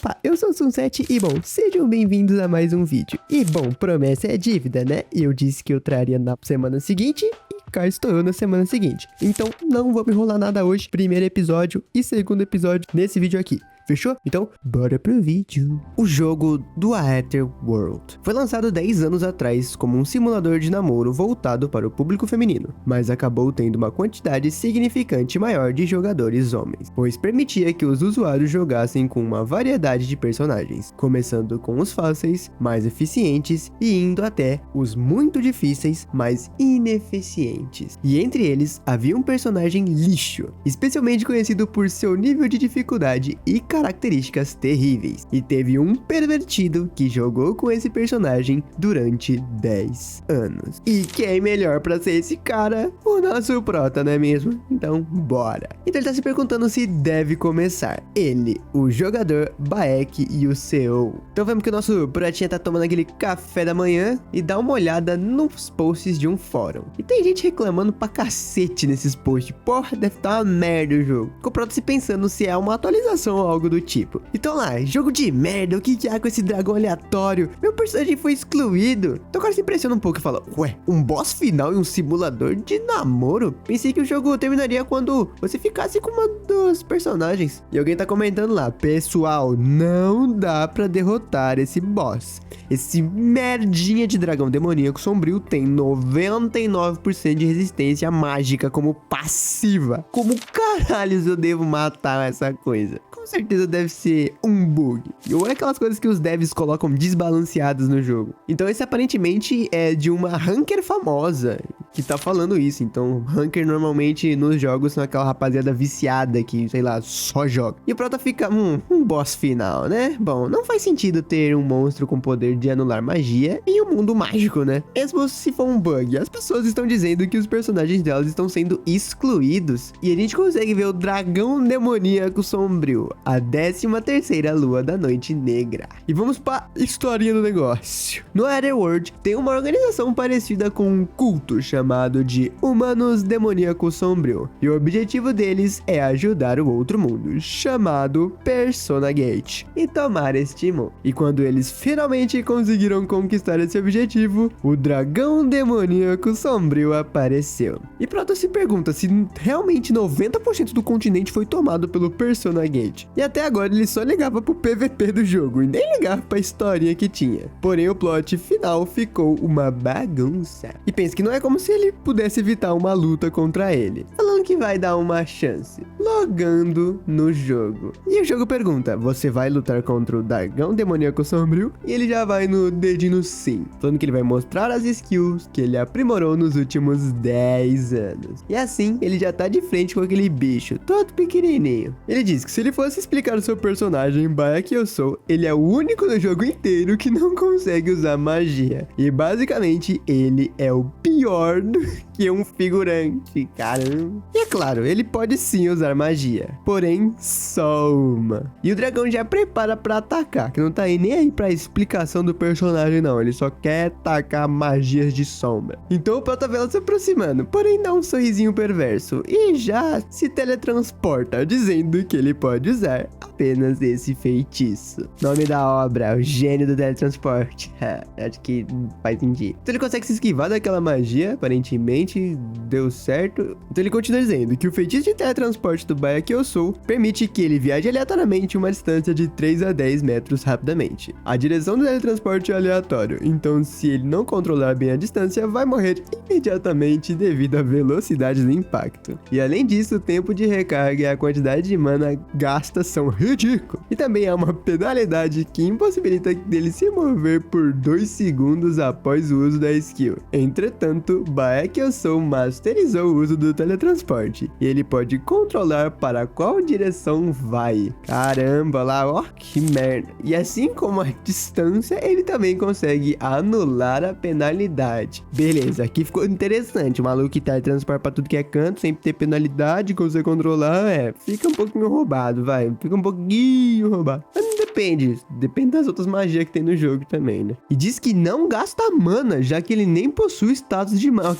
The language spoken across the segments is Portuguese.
Opa, eu sou o Sunset e bom, sejam bem-vindos a mais um vídeo. E bom, promessa é dívida, né? Eu disse que eu traria na semana seguinte e cá estou eu na semana seguinte. Então não vou me enrolar nada hoje, primeiro episódio e segundo episódio nesse vídeo aqui. Fechou? Então, bora pro vídeo. O jogo do Aether World foi lançado 10 anos atrás como um simulador de namoro voltado para o público feminino, mas acabou tendo uma quantidade significante maior de jogadores homens, pois permitia que os usuários jogassem com uma variedade de personagens, começando com os fáceis, mais eficientes e indo até os muito difíceis, mais ineficientes. E entre eles havia um personagem lixo, especialmente conhecido por seu nível de dificuldade e características terríveis, e teve um pervertido que jogou com esse personagem durante 10 anos. E quem melhor pra ser esse cara? O nosso prota, não é mesmo? Então, bora! Então ele tá se perguntando se deve começar. Ele, o jogador, Baek e o CEO. Então vemos que o nosso protinha tá tomando aquele café da manhã e dá uma olhada nos posts de um fórum. E tem gente reclamando pra cacete nesses posts. Porra, deve estar uma merda o jogo. Ficou pronto se pensando se é uma atualização ou algo do tipo. Então lá, jogo de merda, o que há com esse dragão aleatório? Meu personagem foi excluído. Então o cara se impressiona um pouco e fala, ué, um boss final e um simulador de namoro? Pensei que o jogo terminaria quando você ficasse com uma dos personagens. E alguém tá comentando lá, pessoal, não dá pra derrotar esse boss. Esse merdinha de dragão demoníaco sombrio tem 99% de resistência mágica como passiva. Como caralhos eu devo matar essa coisa? Com certeza deve ser um bug. Ou é aquelas coisas que os devs colocam desbalanceadas no jogo. Então esse aparentemente é de uma ranker famosa que tá falando isso. Então ranker normalmente nos jogos são aquela rapaziada viciada que, sei lá, só joga. E o prota fica, um boss final, né? Bom, não faz sentido ter um monstro com poder de anular magia em um mundo mágico, né? Mesmo se for um bug, as pessoas estão dizendo que os personagens delas estão sendo excluídos. E a gente consegue ver o dragão demoníaco sombrio, a 13ª lua da noite negra. E vamos pra historinha do negócio. No Aether World tem uma organização parecida com um culto chamado de Humanos Demoníaco Sombrio. E o objetivo deles é ajudar o outro mundo, chamado Persona Gate, e tomar este mundo. E quando eles finalmente conseguiram conquistar esse objetivo, o dragão demoníaco sombrio apareceu. E Proto se pergunta se realmente 90% do continente foi tomado pelo Persona Gate. E até agora ele só ligava pro PVP do jogo e nem ligava pra historinha que tinha. Porém o plot final ficou uma bagunça. E pensa que não é como se ele pudesse evitar uma luta contra ele. Falando que vai dar uma chance. Logando no jogo. E o jogo pergunta, você vai lutar contra o dragão demoníaco sombrio? E ele já vai no dedinho sim. Falando que ele vai mostrar as skills que ele aprimorou nos últimos 10 anos. E assim ele já tá de frente com aquele bicho, todo pequenininho. Ele diz que se ele fosse explicar o seu personagem, Baek eu sou, ele é o único no jogo inteiro que não consegue usar magia. E basicamente ele é o pior do que um figurante, caramba. E é claro, ele pode sim usar magia, porém só uma. E o dragão já prepara pra atacar, que não tá aí nem aí pra explicação do personagem não, ele só quer tacar magias de sombra. Então o prota vê ela se aproximando, porém dá um sorrisinho perverso e já se teletransporta, dizendo que ele pode usar apenas esse feitiço. Nome da obra, o gênio do teletransporte. Acho que faz sentido. Então ele consegue se esquivar daquela magia, aparentemente deu certo. Então ele continua dizendo que o feitiço de teletransporte do Baek eu sou permite que ele viaje aleatoriamente uma distância de 3 a 10 metros rapidamente. A direção do teletransporte é aleatório, então se ele não controlar bem a distância, vai morrer imediatamente devido à velocidade do impacto. E além disso, o tempo de recarga e a quantidade de mana gasta são ridículos. E também há uma penalidade que impossibilita dele se mover por 2 segundos após o uso da skill. Entretanto, Baek eu sou masterizou o uso do teletransporte e ele pode controlar para qual direção vai. Caramba, lá, ó, que merda. E assim como a distância, ele também consegue anular a penalidade. Beleza, aqui ficou interessante. O maluco que teletransporta pra tudo que é canto, sempre ter penalidade, consegue controlar, fica um pouquinho roubado, vai. Fica um pouquinho roubado. Mas não depende das outras magias que tem no jogo também, né? E diz que não gasta mana, já que ele nem possui status de mana.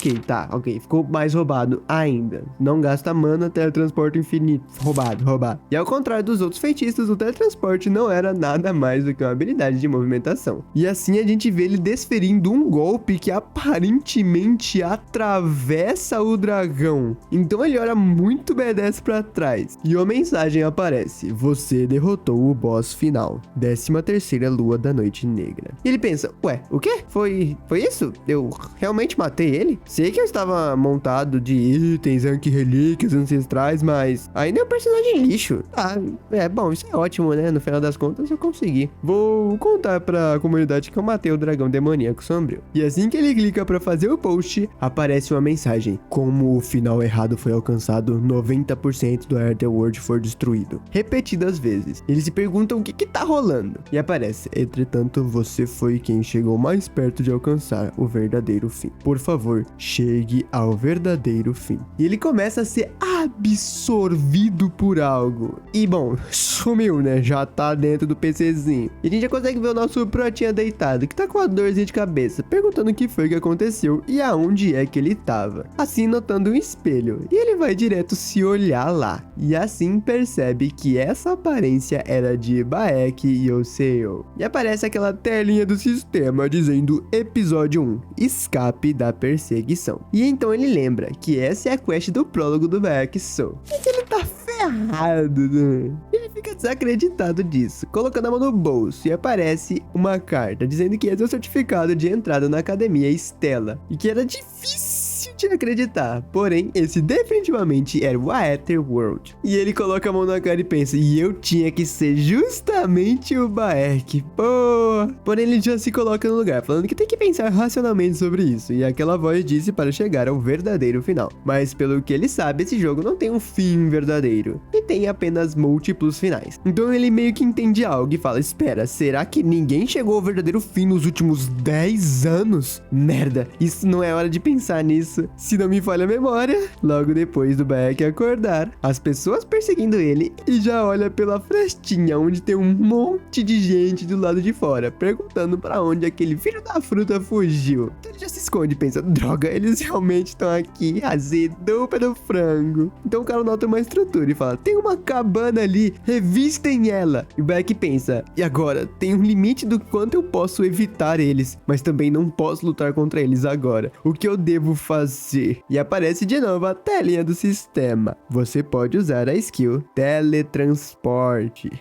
Ok, ficou mais roubado ainda. Não gasta mana, teletransporte infinito. Roubado. E ao contrário dos outros feitiços, o teletransporte não era nada mais do que uma habilidade de movimentação. E assim a gente vê ele desferindo um golpe que aparentemente atravessa o dragão. Então ele olha muito B10 pra trás. E uma mensagem aparece: você derrotou o boss final. 13ª lua da noite negra. E ele pensa: ué, o quê? Foi isso? Eu realmente matei ele? Sei que eu estava montado de itens, relíquias ancestrais, mas ainda é um personagem lixo. Bom, isso é ótimo, né? No final das contas eu consegui. Vou contar pra comunidade que eu matei o dragão demoníaco sombrio. E assim que ele clica pra fazer o post, aparece uma mensagem: como o final errado foi alcançado, 90% do Aetherworld foi destruído. Repetidas vezes. Eles se perguntam o que tá rolando. E aparece: entretanto, você foi quem chegou mais perto de alcançar o verdadeiro fim. Por favor, chegue ao verdadeiro fim. E ele começa a ser absorvido por algo. E bom, sumiu, né? Já tá dentro do PCzinho. E a gente já consegue ver o nosso Protinha deitado, que tá com a dorzinha de cabeça, perguntando o que foi que aconteceu e aonde é que ele tava. Assim, notando um espelho. E ele vai direto se olhar lá. E assim percebe que essa aparência era de Baek Yoseo. E aparece aquela telinha do sistema dizendo episódio 1, escape da perseguição. E então ele lembra que essa é a quest do prólogo do Baek Soul. Mas ele tá ferrado, né? Ele fica desacreditado disso, colocando a mão no bolso e aparece uma carta dizendo que esse é o certificado de entrada na Academia Stella e que era difícil de acreditar, porém esse definitivamente era o Aetherworld. E ele coloca a mão na cara e pensa: e eu tinha que ser justamente o Baek, pô. Porém ele já se coloca no lugar, falando que tem que pensar racionalmente sobre isso, e aquela voz disse para chegar ao verdadeiro final. Mas pelo que ele sabe, esse jogo não tem um fim verdadeiro, e tem apenas múltiplos finais. Então ele meio que entende algo e fala: espera, será que ninguém chegou ao verdadeiro fim nos últimos 10 anos? Merda, isso não é hora de pensar nisso. Se não me falha a memória, logo depois do Baek acordar, as pessoas perseguindo ele, e já olha pela frestinha onde tem um monte de gente do lado de fora, perguntando pra onde aquele filho da fruta fugiu. Então ele já se esconde e pensa: droga, eles realmente estão aqui, azedou pelo frango. Então o cara nota uma estrutura e fala: tem uma cabana ali, revistem ela. E o Baek pensa: e agora? Tem um limite do quanto eu posso evitar eles, mas também não posso lutar contra eles agora. O que eu devo fazer? E aparece de novo a telinha do sistema. Você pode usar a skill teletransporte.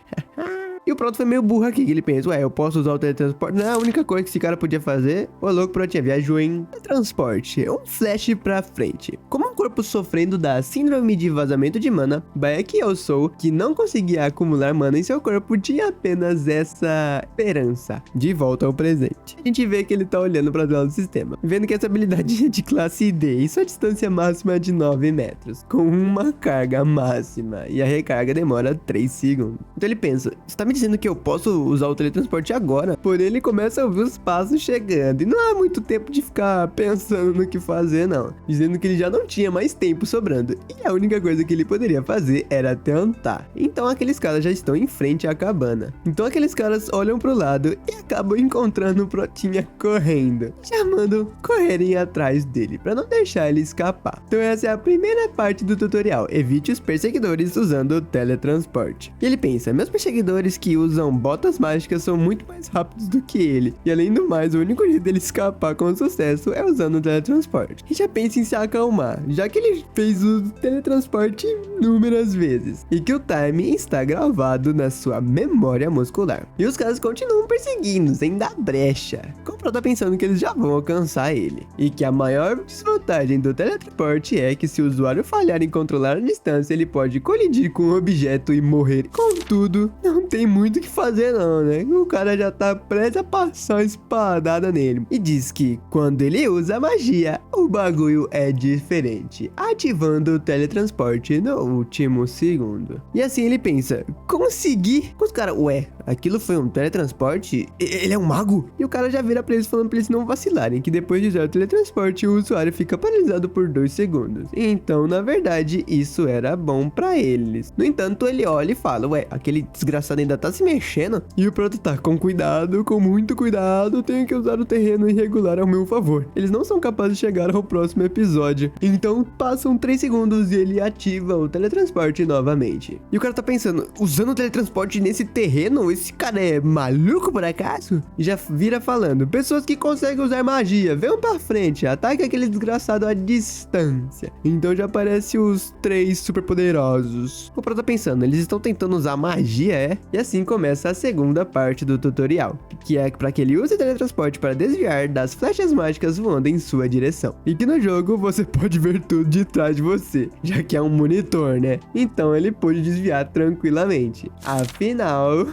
E o Proto foi meio burro aqui, que ele pensa: ué, eu posso usar o teletransporte? Não é a única coisa que esse cara podia fazer. O louco, Protinha viajou em teletransporte, um flash pra frente. Como um corpo sofrendo da síndrome de vazamento de mana, Baek Yosou, que não conseguia acumular mana em seu corpo, tinha apenas essa esperança de volta ao presente. A gente vê que ele tá olhando pra tela do sistema, vendo que essa habilidade é de classe D e sua distância máxima é de 9 metros, com uma carga máxima, e a recarga demora 3 segundos. Então ele pensa: você tá me dizendo que eu posso usar o teletransporte agora? Porém ele começa a ouvir os passos chegando, e não há muito tempo de ficar pensando no que fazer não, dizendo que ele já não tinha mais tempo sobrando, e a única coisa que ele poderia fazer era tentar. Então aqueles caras já estão em frente à cabana. Então aqueles caras olham pro lado e acabam encontrando o Protinha correndo, chamando correrem atrás dele, pra não deixar ele escapar. Então essa é a primeira parte do tutorial: evite os perseguidores usando o teletransporte. E ele pensa: meus perseguidores que usam botas mágicas são muito mais rápidos do que ele, e além do mais, o único jeito dele escapar com sucesso é usando o teletransporte. E já pensa em se acalmar, já que ele fez o teletransporte inúmeras vezes, e que o time está gravado na sua memória muscular. E os caras continuam perseguindo, sem dar brecha. O Pro tá pensando que eles já vão alcançar ele, e que a maior desvantagem do teletransporte é que se o usuário falhar em controlar a distância, ele pode colidir com o objeto e morrer. Contudo, não tem muito o que fazer não, né? O cara já tá prestes a passar uma espadada nele. E diz que quando ele usa a magia, o bagulho é diferente. novamente, ativando o teletransporte no último segundo. E assim ele pensa, consegui? Os caras, ué, aquilo foi um teletransporte? Ele é um mago? E o cara já vira pra eles falando pra eles não vacilarem, que depois de usar o teletransporte, o usuário fica paralisado por 2 segundos. Então, na verdade, isso era bom pra eles. No entanto, ele olha e fala, ué, aquele desgraçado ainda tá se mexendo? E o Proto tá, com cuidado, com muito cuidado, tenho que usar o terreno irregular ao meu favor. Eles não são capazes de chegar ao próximo episódio. Então, passam 3 segundos e ele ativa o teletransporte novamente. E o cara tá pensando, usando o teletransporte nesse terreno? Esse cara é maluco por acaso? E já vira falando, pessoas que conseguem usar magia, venham pra frente, ataque aquele desgraçado à distância. Então já aparece os 3 superpoderosos. O Pro tá pensando, eles estão tentando usar magia, é? E assim começa a segunda parte do tutorial, que é para que ele use o teletransporte para desviar das flechas mágicas voando em sua direção. E que no jogo você pode ver tudo de trás de você, já que é um monitor, né? Então ele pôde desviar tranquilamente. Afinal...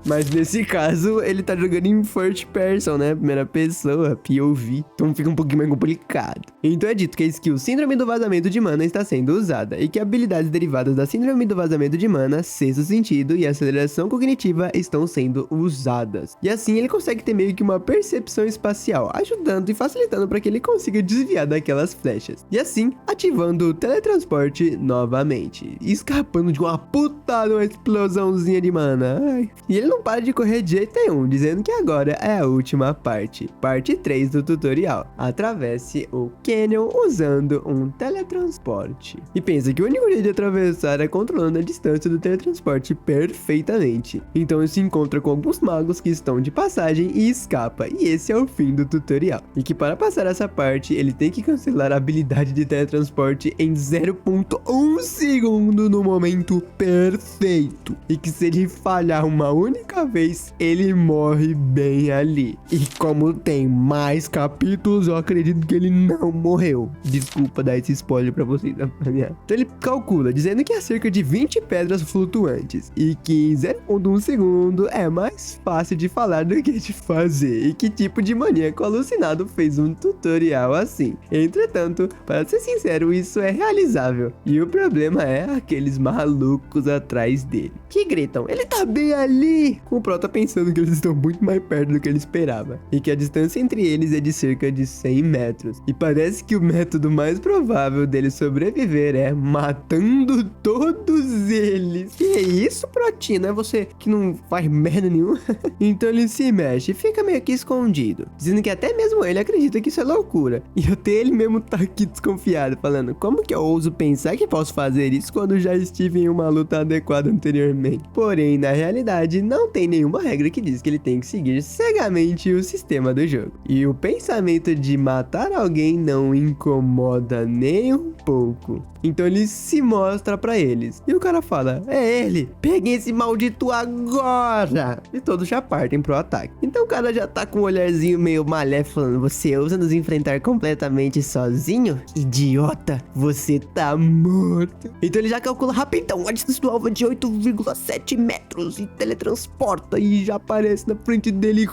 Mas nesse caso, ele tá jogando em first person, né? Primeira pessoa, POV. Então fica um pouquinho mais complicado. Então é dito que a skill Síndrome do Vazamento de Mana está sendo usada, e que habilidades derivadas da Síndrome do Vazamento de Mana, Sexto Sentido e Aceleração Cognitiva estão sendo usadas. E assim ele consegue ter meio que uma percepção espacial, ajudando e facilitando para que ele consiga desviar daquelas flechas. E assim, ativando o teletransporte novamente, escapando de uma puta uma explosãozinha de mana. Ai. E ele não para de correr de jeito nenhum, dizendo que agora é a última parte. Parte 3 do tutorial. Atravesse o Canyon usando um teletransporte. E pensa que o único jeito de atravessar é controlando a distância do teletransporte perfeitamente. Então ele se encontra com alguns magos que estão de passagem e escapa. E esse é o fim do tutorial. E que para passar essa parte, ele tem que cancelar a habilidade de teletransporte em 0.1 segundo no momento perfeito. E que se ele falhar uma única vez, ele morre bem ali. E como tem mais capítulos, eu acredito que ele não morreu. Desculpa dar esse spoiler pra vocês. Então ele calcula, dizendo que há cerca de 20 pedras flutuantes. E que em 0.1 segundo é mais fácil de falar do que de fazer. E que tipo de maníaco alucinado fez um tutorial assim. Entretanto, para ser sincero, isso é realizável. E o problema é aqueles malucos atrás dele, que gritam, ele tá bem ali! O Pro tá pensando que eles estão muito mais perto do que ele esperava, e que a distância entre eles é de cerca de 100 metros. E parece que o método mais provável dele sobreviver é matando todos eles. Que é isso, Protinho? Não é você que não faz merda nenhuma? Então ele se mexe e fica meio que escondido, dizendo que até mesmo ele acredita que isso é loucura. E até ele mesmo tá aqui desconfiado, falando, como que eu ouso pensar que posso fazer isso quando já estive em uma luta adequada anteriormente? Porém, na realidade, não tem nenhuma regra que diz que ele tem que seguir cegamente o sistema do jogo. E o pensamento de matar alguém não incomoda nem um pouco. Então ele se mostra pra eles. E o cara fala, é ele, peguem esse maldito agora! E todos já partem pro ataque. Então o cara já tá com um olharzinho meio maléfico, falando, você ousa nos enfrentar completamente sozinho? Idiota, você tá morto. Então ele já calcula rapidão a distância do alvo de 8,7 metros e teletransporta e já aparece na frente dele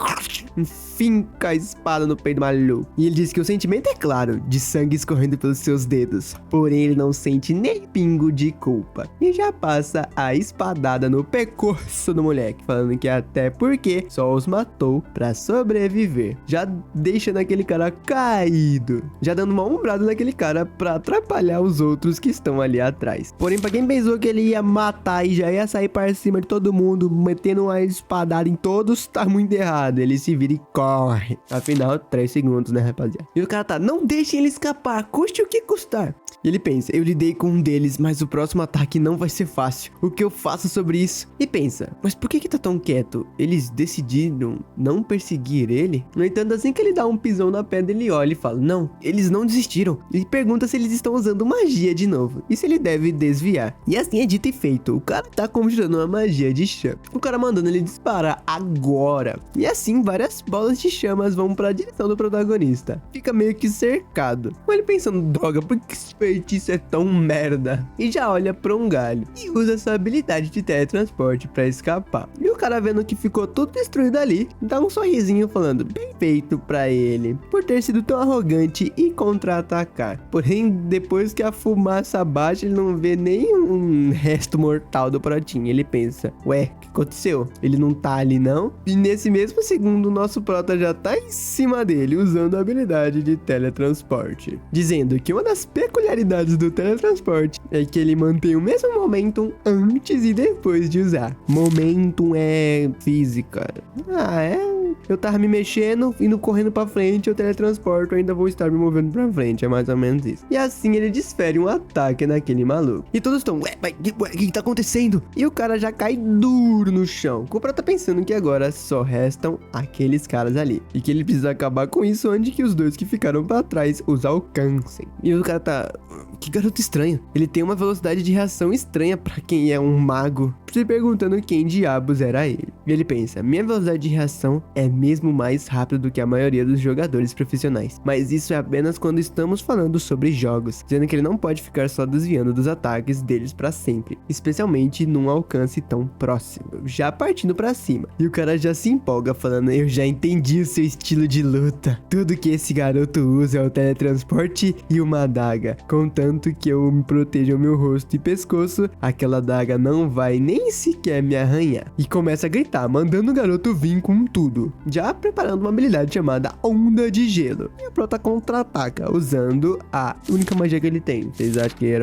e finca a espada no peito do maluco. E ele diz que o sentimento é claro, de sangue escorrendo pelos seus dedos, porém ele não sente nem pingo de culpa. E já passa a espadada no pescoço do moleque, falando que até porque só os matou pra sobreviver. Já deixando aquele cara caído, já dando uma ombrada naquele cara pra atrapalhar os outros que estão ali atrás. Porém, pra quem pensou que ele ia matar e já ia sair para cima de todo mundo, metendo uma espadada em todos, tá muito errado. Ele se vira e corre. Afinal, 3 segundos, né, rapaziada? E o cara tá, não deixem ele escapar, custe o que custar. E ele pensa, eu lidei com um deles, mas o próximo ataque não vai ser fácil. O que eu faço sobre isso? E pensa, mas por que tá tão quieto? Eles decidiram não perseguir ele? No entanto, assim que ele dá um pisão na pedra, ele olha e fala, não, eles não desistiram. Ele pergunta se eles estão usando magia de novo, e se ele deve desviar. E assim é dito e feito, o cara tá conjurando uma magia de chama. O cara mandando ele disparar agora. E assim, várias bolas de chamas vão pra direção do protagonista. Fica meio que cercado. Com ele pensando, droga, por que esse feitiço é tão merda? E já olha pra um galho e usa sua habilidade de teletransporte pra escapar. E o cara vendo que ficou tudo destruído ali, dá um sorrisinho falando bem feito pra ele, por ter sido tão arrogante e contra-atacar. Porém, depois que a fumaça baixa, ele não vê nenhum resto mortal do Protinha. Ele pensa, ué, o que aconteceu? Ele não tá ali não? E nesse mesmo segundo, o nosso Prota já tá em cima dele, usando a habilidade de teletransporte. Dizendo que uma das peculiaridades do teletransporte é que ele mantém o mesmo momentum antes e depois de usar. Momentum é física. Eu tava me mexendo, indo correndo pra frente, eu teletransporto, eu ainda vou estar me movendo pra frente, é mais ou menos isso. E assim ele desfere um ataque naquele maluco. E todos estão, o que tá acontecendo? E o cara já cai duro no chão. O Prota tá pensando que agora só restam aqueles caras ali. E que ele precisa acabar com isso antes que os dois que ficaram pra trás os alcancem. E o cara tá... Que garoto estranho. Ele tem uma velocidade de reação estranha pra quem é um mago. Se perguntando quem diabos era ele. E ele pensa, minha velocidade de reação é mesmo mais rápida do que a maioria dos jogadores profissionais. Mas isso é apenas quando estamos falando sobre jogos. Dizendo que ele não pode ficar só desviando dos ataques deles pra sempre. Especialmente num alcance tão próximo. Já partindo pra cima. E o cara já se empolga falando, eu já entendi o seu estilo de luta. Tudo que esse garoto usa é o teletransporte e uma adaga. Contanto que eu me proteja o meu rosto e pescoço, aquela adaga não vai nem sequer me arranhar. E começa a gritar, mandando o garoto vir com tudo. Já preparando uma habilidade chamada Onda de Gelo. E o Prota contra-ataca, usando a única magia que ele tem. Vocês acham que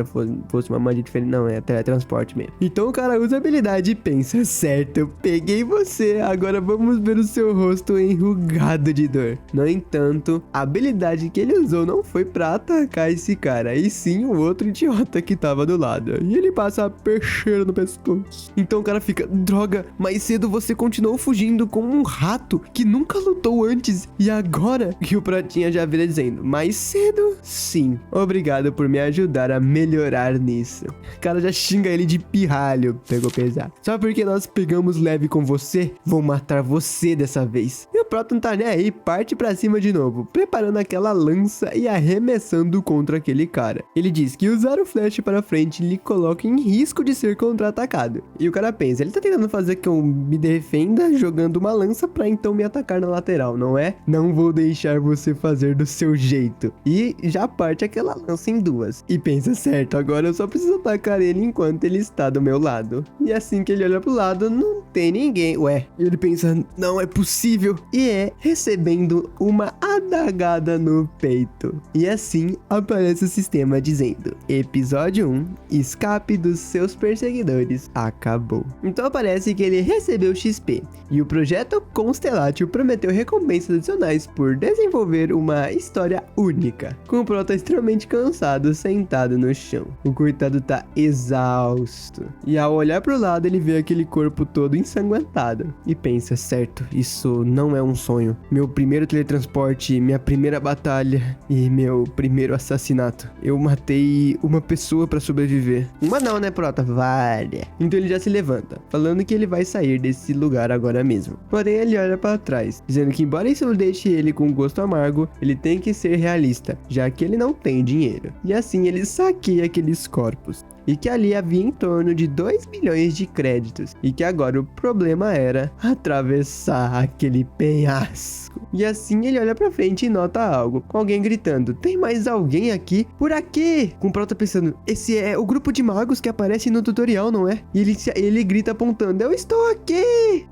fosse uma magia diferente? Não, é teletransporte mesmo. Então o cara usa a habilidade e pensa, certo, eu peguei você, agora vamos ver o seu rosto enrugado de dor. No entanto, a habilidade que ele usou não foi pra atacar esse cara, e sim o outro idiota que tava do lado. E ele passa a peixeira no pescoço. Então o cara fica, droga, mais cedo você continuou fugindo como um rato que nunca lutou antes. E agora? Que o Protinha já vira dizendo, mais cedo? Sim. Obrigado por me ajudar a melhorar nisso. O cara já xinga ele de pirralho. Pegou pesado. Só porque nós pegamos leve com você, vou matar você dessa vez. E o Prota não tá nem aí, parte pra cima de novo, preparando aquela lança e arremessando contra aquele cara. Ele diz que usar o flash para frente lhe coloca em risco de ser contra-atacado. E o cara pensa, ele tá tentando fazer que eu me defenda jogando uma lança pra então me atacar na lateral, não é? Não vou deixar você fazer do seu jeito. E já parte aquela lança em duas. E pensa, certo, agora eu só preciso atacar ele enquanto ele está do meu lado. E assim que ele olha pro lado, não tem ninguém. Ué, ele pensa, não é possível. E é recebendo uma adagada no peito. E assim aparece o sistema dizendo, episódio 1, escape dos seus perseguidores acabou. Então aparece que ele recebeu XP. E o projeto Constellatio prometeu recompensas adicionais por desenvolver uma história única. Com o Prota extremamente cansado, sentado no chão. O coitado tá exausto. E ao olhar pro lado, ele vê aquele corpo todo ensanguentado. E pensa, certo, isso não é um sonho. Meu primeiro teletransporte, minha primeira batalha e meu primeiro assassinato. Eu matei uma pessoa pra sobreviver. Uma não, né, Prota? Várias. Então ele já se levanta, falando que ele vai sair desse lugar agora mesmo. Porém, ele olha pra trás, dizendo que embora isso deixe ele com gosto amargo, ele tem que ser realista, já que ele não tem dinheiro. E assim ele saqueia aqueles corpos. E que ali havia em torno de 2 milhões de créditos. E que agora o problema era atravessar aquele penhasco. E assim ele olha pra frente e nota algo, com alguém gritando, tem mais alguém aqui? Por aqui! Com o Prota pensando, esse é o grupo de magos que aparece no tutorial, não é? E ele grita apontando, eu estou aqui!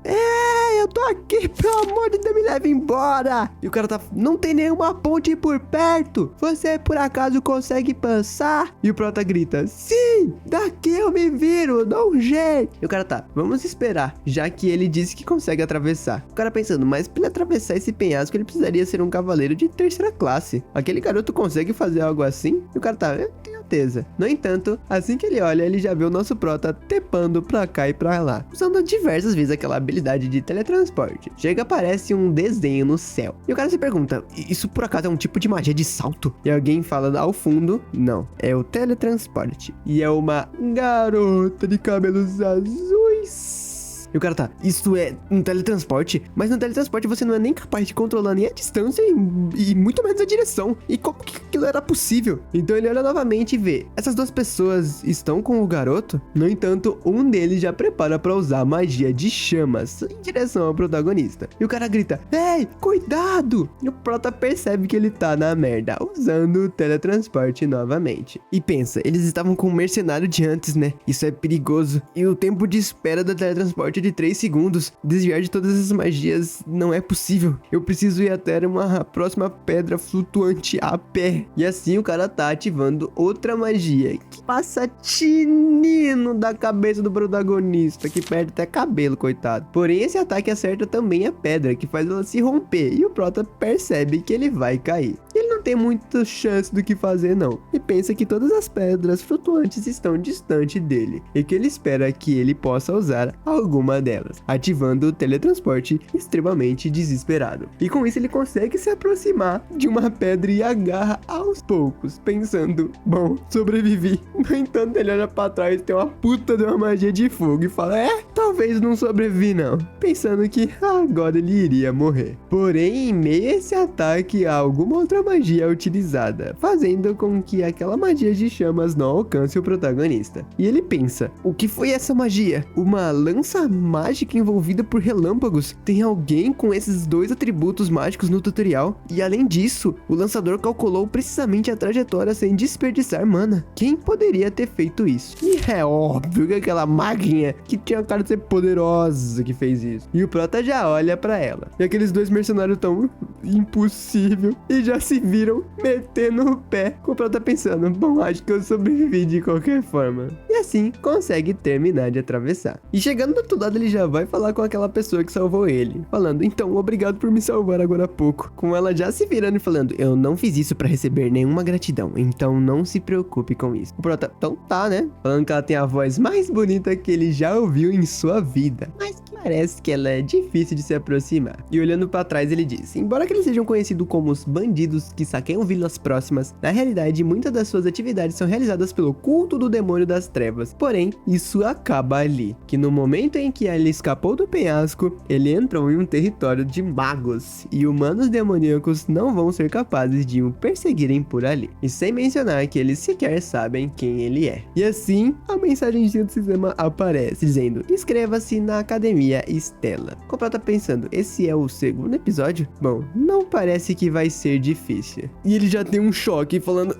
Eu tô aqui, pelo amor de Deus, me leve embora! E o cara tá, não tem nenhuma ponte por perto! Você por acaso consegue passar? E o Prota grita, sim! Daqui eu me viro, dou um jeito! E o cara tá, vamos esperar, já que ele disse que consegue atravessar. O cara pensando, mas pra ele atravessar esse penhasco, ele precisaria ser um cavaleiro de 3ª classe. Aquele garoto consegue fazer algo assim? E o cara tá, eu tenho certeza. No entanto, assim que ele olha, ele já vê o nosso Prota tepando pra cá e pra lá, usando diversas vezes aquela habilidade de teletransporte. Chega, aparece um desenho no céu. E o cara se pergunta, isso por acaso é um tipo de magia de salto? E alguém fala ao fundo, não, é o teletransporte. E é uma garota de cabelos azuis. E o cara tá, isso é um teletransporte? Mas no teletransporte você não é nem capaz de controlar nem a distância e muito menos a direção. E como que aquilo era possível? Então ele olha novamente e vê, essas duas pessoas estão com o garoto? No entanto, um deles já prepara pra usar magia de chamas em direção ao protagonista. E o cara grita, ei, cuidado! E o prota percebe que ele tá na merda, usando o teletransporte novamente. E pensa, eles estavam com o mercenário de antes, né? Isso é perigoso. E o tempo de espera do teletransporte é de 3 segundos. Desviar de todas essas magias não é possível. Eu preciso ir até uma próxima pedra flutuante a pé. E assim o cara tá ativando outra magia que passa tinindo da cabeça do protagonista, que perde até cabelo, coitado. Porém, esse ataque acerta também a pedra, que faz ela se romper. E o prota percebe que ele vai cair. Ele não tem muita chance do que fazer não, e pensa que todas as pedras flutuantes estão distante dele, e que ele espera que ele possa usar alguma delas, ativando o teletransporte extremamente desesperado. E com isso ele consegue se aproximar de uma pedra e agarra aos poucos, pensando, bom, sobrevivi. No entanto, ele olha pra trás e tem uma puta de uma magia de fogo e fala, talvez não sobrevivi não, pensando que agora ele iria morrer. Porém, em meio a esse ataque, alguma outra magia é utilizada, fazendo com que aquela magia de chamas não alcance o protagonista. E ele pensa, o que foi essa magia? Uma lança mágica envolvida por relâmpagos? Tem alguém com esses dois atributos mágicos no tutorial? E além disso, o lançador calculou precisamente a trajetória sem desperdiçar mana. Quem poderia ter feito isso? E é óbvio que aquela maguinha que tinha cara de ser poderosa que fez isso. E o prota já olha pra ela. E aqueles dois mercenários tão impossível e já se viram metendo o pé. O prota pensando, bom, acho que eu sobrevivi de qualquer forma. E assim consegue terminar de atravessar. E chegando do outro lado, ele já vai falar com aquela pessoa que salvou ele, falando, então, obrigado por me salvar agora há pouco. Com ela já se virando e falando, eu não fiz isso pra receber nenhuma gratidão, então não se preocupe com isso. O prota, então tá, né? Falando que ela tem a voz mais bonita que ele já ouviu em sua vida, mas que parece que ela é difícil de se aproximar. E olhando pra trás, ele diz, embora que eles sejam conhecidos como os bandidos que saqueiam vilas próximas, na realidade, muitas das suas atividades são realizadas pelo culto do demônio das trevas. Porém, isso acaba ali, que no momento em que ele escapou do penhasco, ele entrou em um território de magos, e humanos demoníacos não vão ser capazes de o perseguirem por ali. E sem mencionar que eles sequer sabem quem ele é. E assim, a mensagenzinha do sistema aparece, dizendo, inscreva-se na Academia Stella. O prota tá pensando, esse é o segundo episódio? Bom, não parece que vai ser difícil. E ele já tem um choque, falando,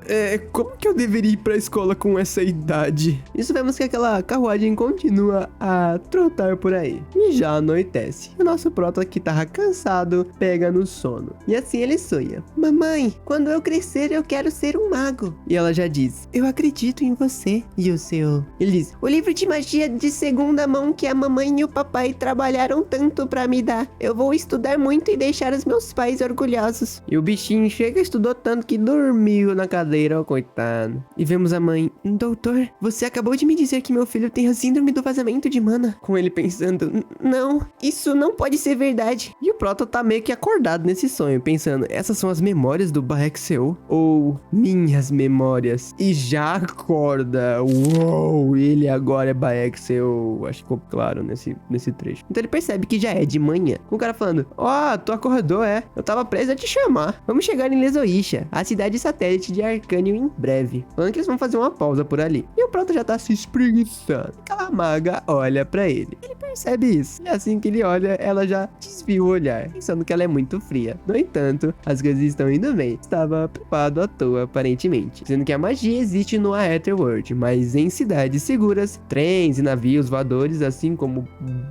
como que eu deveria ir pra escola com essa idade? Isso vemos que aquela carruagem continua a trotar por aí. E já anoitece. O nosso prota que tava cansado, pega no sono. E assim ele sonha. Mamãe, quando eu crescer eu quero ser um mago. E ela já diz, eu acredito em você. E o seu? Ele diz, o livro de magia de segunda mão que a mamãe e o papai trabalharam tanto pra me dar. Eu vou estudar muito e deixar os meus pais orgulhosos. E o bichinho chega, estudou tanto que dormiu na cadeira, ó, coitado. E vemos a mãe, doutor, você acabou de me dizer que meu filho tem a síndrome do vazamento de mana. Com ele pensando, não, isso não pode ser verdade. E o prota tá meio que acordado nesse sonho, pensando, essas são as memórias do Baexeu? Ou minhas memórias? E já acorda, uou, ele agora é Baexeu. Acho que ficou claro nesse trecho. Então ele percebe que já é de manhã. Com o cara falando, tu acordou, eu tava preso a te chamar. Vamos chegar em Lesoisha, a cidade satélite de Arcânio em breve. Falando que eles vão fazer uma pausa por ali. E o prota já tá se espreguiçando. Aquela maga olha pra ele. Ele percebe isso. E assim que ele olha, ela já desvia o olhar, pensando que ela é muito fria. No entanto, as coisas estão indo bem. Estava preocupado à toa, aparentemente. Dizendo que a magia existe no Aetherworld, mas em cidades seguras, trens e navios voadores, assim como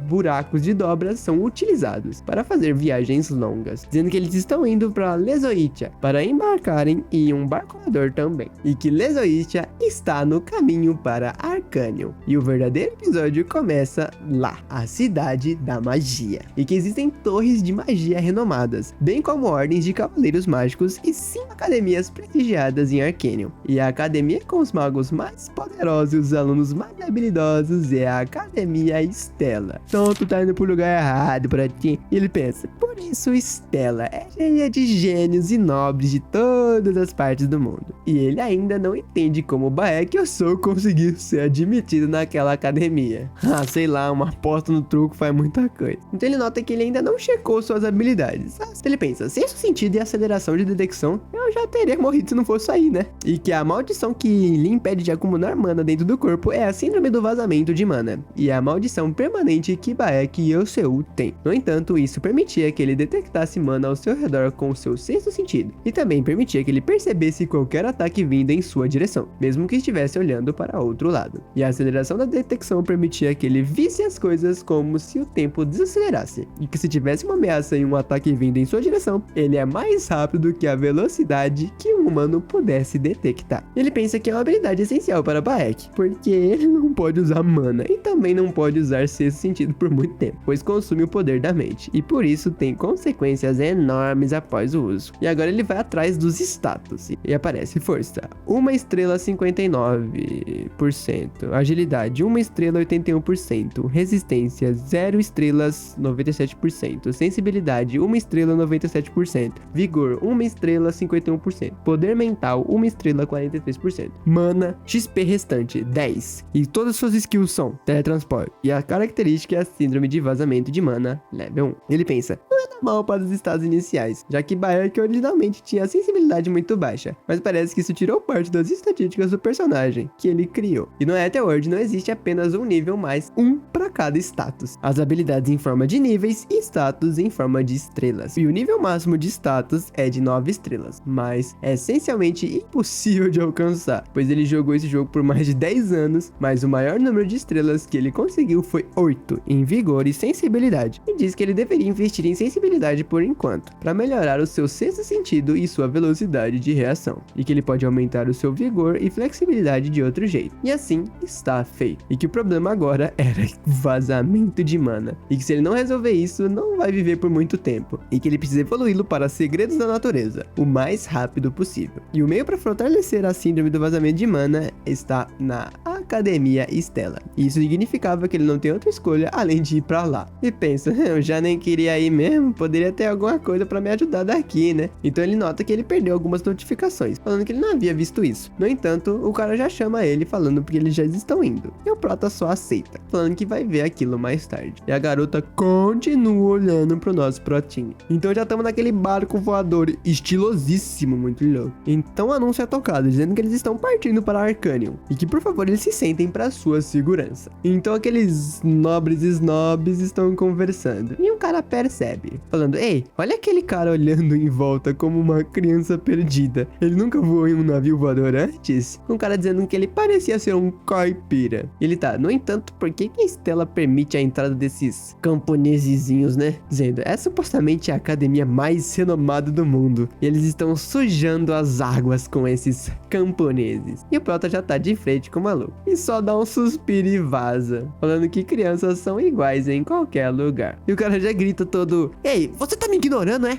buracos de dobras, são utilizados para fazer viagens longas. Dizendo que eles estão indo para Lesoitia para embarcarem em um barco voador também. E que Lesoitia está no caminho para Arcânio. E o verdadeiro episódio começa lá, a cidade da magia. E que existem torres de magia renomadas, bem como ordens de cavaleiros mágicos e 5 academias prestigiadas em Arcânio. E a academia com os magos mais poderosos e os alunos mais habilidosos é a Academia Stella. Então tu tá indo pro lugar errado, Pratinho. E ele pensa, por Por isso Stella é cheia de gênios e nobres de todas as partes do mundo. E ele ainda não entende como Baek Yosu conseguiu ser admitido naquela academia. Ah, sei lá, uma aposta no truco faz muita coisa. Então ele nota que ele ainda não checou suas habilidades. Ele pensa, sexto sentido e aceleração de detecção, eu já teria morrido se não fosse aí, né? E que a maldição que lhe impede de acumular mana dentro do corpo é a síndrome do vazamento de mana. E a maldição permanente que Baek Yosu tem. No entanto, isso permitia que ele detectasse mana ao seu redor com o seu sexto sentido. E também permitia que ele percebesse qualquer ataque vindo em sua direção, mesmo que estivesse olhando para outro lado. E a aceleração da detecção permitia que ele visse as coisas como se o tempo desacelerasse. E que se tivesse uma ameaça e um ataque vindo em sua direção, ele é mais rápido que a velocidade que um humano pudesse detectar. Ele pensa que é uma habilidade essencial para Baek, porque ele não pode usar mana e também não pode usar sexto sentido por muito tempo, pois consome o poder da mente, e por isso tem consequências enormes após o uso. E agora ele vai atrás dos status, e aparece força, 1 estrela 59%, agilidade 1 estrela 81%, resistência 0 estrelas 97%, sensibilidade 1 estrela 97%, vigor 1 estrela 51%, poder mental 1 estrela 43%, mana XP restante 10, e todas suas skills são teletransporte, e a característica é a síndrome de vazamento de mana level 1. Ele pensa, não é normal para os estados iniciais, já que Baek originalmente tinha a sensibilidade muito baixa, mas parece que isso tirou parte das estatísticas do personagem que ele criou. E no Etherworld não existe apenas um nível, mais um para cada status. As habilidades em forma de níveis e status em forma de estrelas. E o nível máximo de status é de 9 estrelas, mas é essencialmente impossível de alcançar, pois ele jogou esse jogo por mais de 10 anos, mas o maior número de estrelas que ele conseguiu foi 8 em vigor e sensibilidade, e diz que ele deveria investir em sensibilidade por enquanto, para melhorar o seu sexto sentido e sua velocidade de reação, e que ele pode aumentar o seu vigor e flexibilidade de outro jeito. E assim está feito. E que o problema agora era vazamento de mana, e que se ele não resolver isso, não vai viver por muito tempo, e que ele precisa evoluí-lo para segredos da natureza, o mais rápido possível. E o meio para fortalecer a síndrome do vazamento de mana está na Academia Stella. Isso significava que ele não tem outra escolha além de ir pra lá. E pensa, eu já nem queria ir mesmo, poderia ter alguma coisa pra me ajudar daqui, né? Então ele nota que ele perdeu algumas notificações, falando que ele não havia visto isso. No entanto, o cara já chama ele falando porque eles já estão indo. E o Prota só aceita, falando que vai ver aquilo mais tarde. E a garota continua olhando pro nosso Protinho. Então já estamos naquele barco voador estilosíssimo, muito louco. Então o anúncio é tocado, dizendo que eles estão partindo para Arcanium, e que por favor eles se sentem para sua segurança. Então aqueles nobres snobs estão conversando, e um cara percebe, falando, ei, olha aquele cara olhando em volta como uma criança perdida. Ele nunca voou em um navio voador antes? Um cara dizendo que ele parecia ser um caipira. Ele tá, no entanto, por que a Stella permite a entrada desses camponesezinhos, né? Dizendo, é supostamente a academia mais renomada do mundo, e eles estão sujando as águas com esses camponeses. E o Prota já tá de frente com o maluco, e só dá um suspiro e vaza, falando que crianças são iguais em qualquer lugar. E o cara já grita todo, ei, você tá me ignorando, é?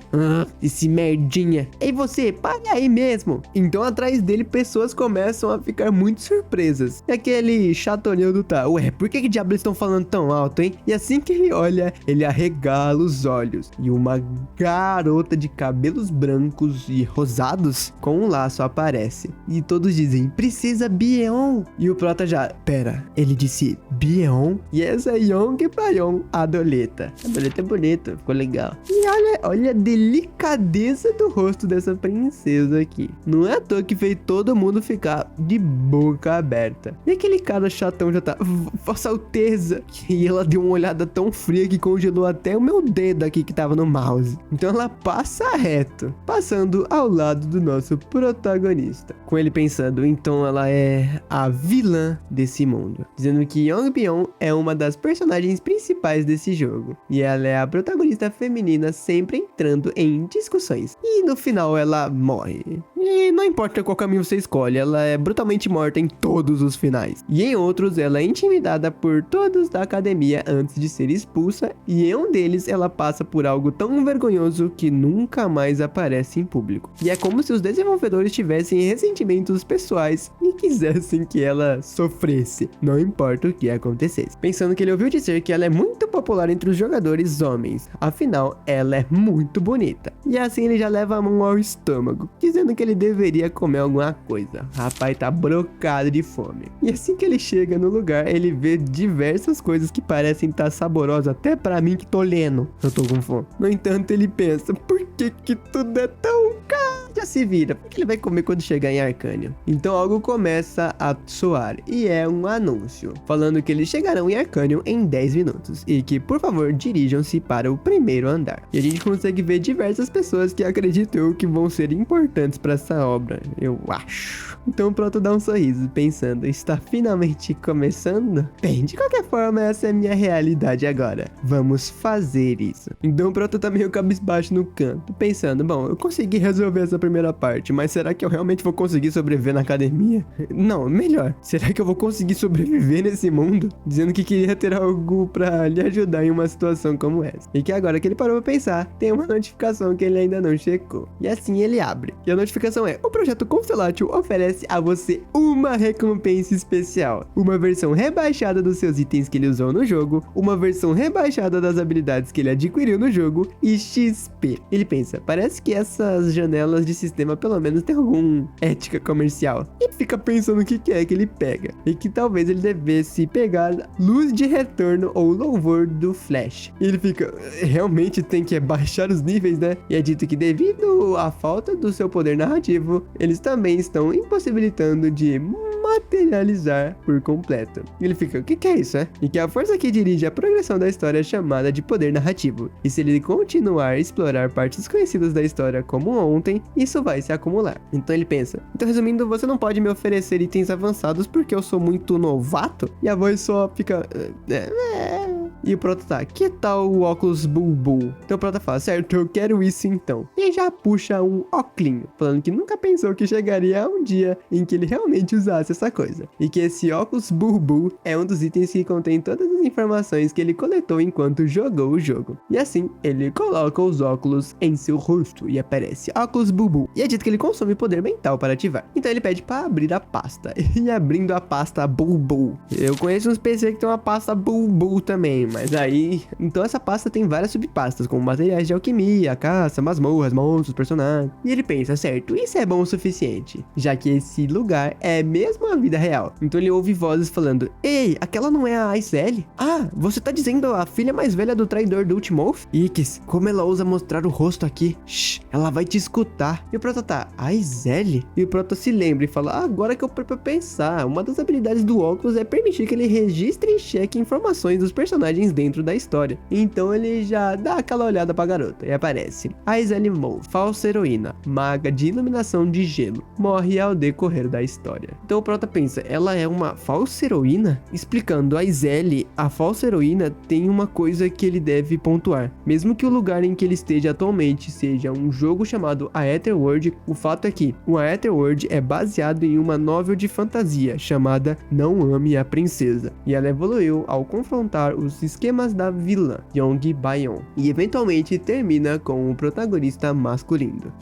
Esse merdinha. Ei, você, pare aí mesmo. Então atrás dele pessoas começam a ficar muito surpresas. E aquele chatoneudo tá, ué, por que diabo eles estão falando tão alto, hein? E assim que ele olha, ele arregala os olhos, e uma garota de cabelos brancos e rosados com um laço aparece. E todos dizem, precisa Bieon. E o Prota já, pera, ele disse Bieon? E essa é Yong pra Yon, a Adoleta. A Adoleta é bonita, ficou legal. E olha a delicadeza do rosto dessa princesa aqui. Não é à toa que fez todo mundo ficar de boca aberta. E aquele cara chatão já tá, Vossa Alteza. E ela deu uma olhada tão fria que congelou até o meu dedo aqui que tava no mouse. Então ela passa reto, passando ao lado do nosso protagonista, com ele pensando, então ela é a vilã desse mundo, dizendo que Yongbyon é uma das personagens principais desse jogo, e ela é a protagonista feminina sempre entrando em discussões, e no final ela morre. E não importa qual caminho você escolhe, ela é brutalmente morta em todos os finais. E em outros, ela é intimidada por todos da academia antes de ser expulsa, e em um deles ela passa por algo tão vergonhoso que nunca mais aparece em público. E é como se os desenvolvedores tivessem ressentimentos pessoais e quisessem que ela sofresse, não importa o que acontecesse. Pensando que ele ouviu dizer que ela é muito popular entre os jogadores homens, afinal, ela é muito bonita. E assim ele já leva a mão ao estômago, dizendo que ele deveria comer alguma coisa. O rapaz tá brocado de fome. E assim que ele chega no lugar, ele vê diversas coisas que parecem estar saborosas, até pra mim que tô lendo. Eu tô com fome. No entanto, ele pensa, por que tudo é tão caro? Já se vira, porque ele vai comer quando chegar em Arcânia. Então algo começa a soar, e é um anúncio, falando que eles chegarão em Arcânia em 10 minutos, e que, por favor, dirijam-se para o primeiro andar. E a gente consegue ver diversas pessoas que acreditam que vão ser importantes para essa obra, eu acho. Então o Proto dá um sorriso, pensando, está finalmente começando? Bem, de qualquer forma, essa é a minha realidade agora. Vamos fazer isso. Então o Proto tá meio cabisbaixo no canto, pensando, bom, eu consegui resolver essa primeira parte, mas será que eu realmente vou conseguir sobreviver na academia? Não, melhor, será que eu vou conseguir sobreviver nesse mundo? Dizendo que queria ter algo pra lhe ajudar em uma situação como essa. E que agora que ele parou pra pensar, tem uma notificação que ele ainda não checou. E assim ele abre. E a notificação é: o projeto Constellatio oferece a você uma recompensa especial. Uma versão rebaixada dos seus itens que ele usou no jogo, uma versão rebaixada das habilidades que ele adquiriu no jogo e XP. Ele pensa, parece que essas janelas de sistema pelo menos tem alguma ética comercial. E fica pensando o que é que ele pega. E que talvez ele devesse pegar Luz de Retorno ou Louvor do Flash. E ele fica, realmente tem que baixar os níveis, né? E é dito que devido à falta do seu poder narrativo, eles também estão impossibilitando de materializar por completo. E ele fica, o que é isso, é? E que a força que dirige a progressão da história é chamada de poder narrativo. E se ele continuar a explorar partes conhecidas da história como ontem, isso vai se acumular. Então ele pensa, então resumindo, você não pode me oferecer itens avançados porque eu sou muito novato? E a voz só fica... E o Proto tá, que tal o óculos Bulbul? Então o Proto fala, certo, eu quero isso então. E já puxa um óculinho, falando que nunca pensou que chegaria um dia em que ele realmente usasse essa coisa. E que esse óculos Bulbul é um dos itens que contém todas as informações que ele coletou enquanto jogou o jogo. E assim, ele coloca os óculos em seu rosto e aparece óculos Bulbul. E é dito que ele consome poder mental para ativar. Então ele pede para abrir a pasta. E abrindo a pasta Bulbul. Eu conheço uns PC que tem uma pasta Bulbul também. Mas aí... Então essa pasta tem várias subpastas, como materiais de alquimia, caça, masmorras, monstros, personagens. E ele pensa, certo, isso é bom o suficiente, já que esse lugar é mesmo a vida real. Então ele ouve vozes falando, ei, aquela não é a Aizelle? Ah, você tá dizendo a filha mais velha do traidor do Ultimoth? Ix, como ela ousa mostrar o rosto aqui? Shh, ela vai te escutar. E o Proto tá, Aizelle? E o Proto se lembra e fala, agora que eu paro pra pensar, uma das habilidades do óculos é permitir que ele registre e cheque informações dos personagens dentro da história. Então ele já dá aquela olhada pra garota e aparece Aizelle Moe, falsa heroína, maga de iluminação de gelo, morre ao decorrer da história. Então o Proto pensa, ela é uma falsa heroína? Explicando, Aizelle, a falsa heroína, tem uma coisa que ele deve pontuar. Mesmo que o lugar em que ele esteja atualmente seja um jogo chamado Aetherworld, o fato é que o Aetherworld é baseado em uma novel de fantasia chamada Não Ame a Princesa, e ela evoluiu ao confrontar os esquemas da vilã, Yong Bayon, e eventualmente termina com o protagonista masculino.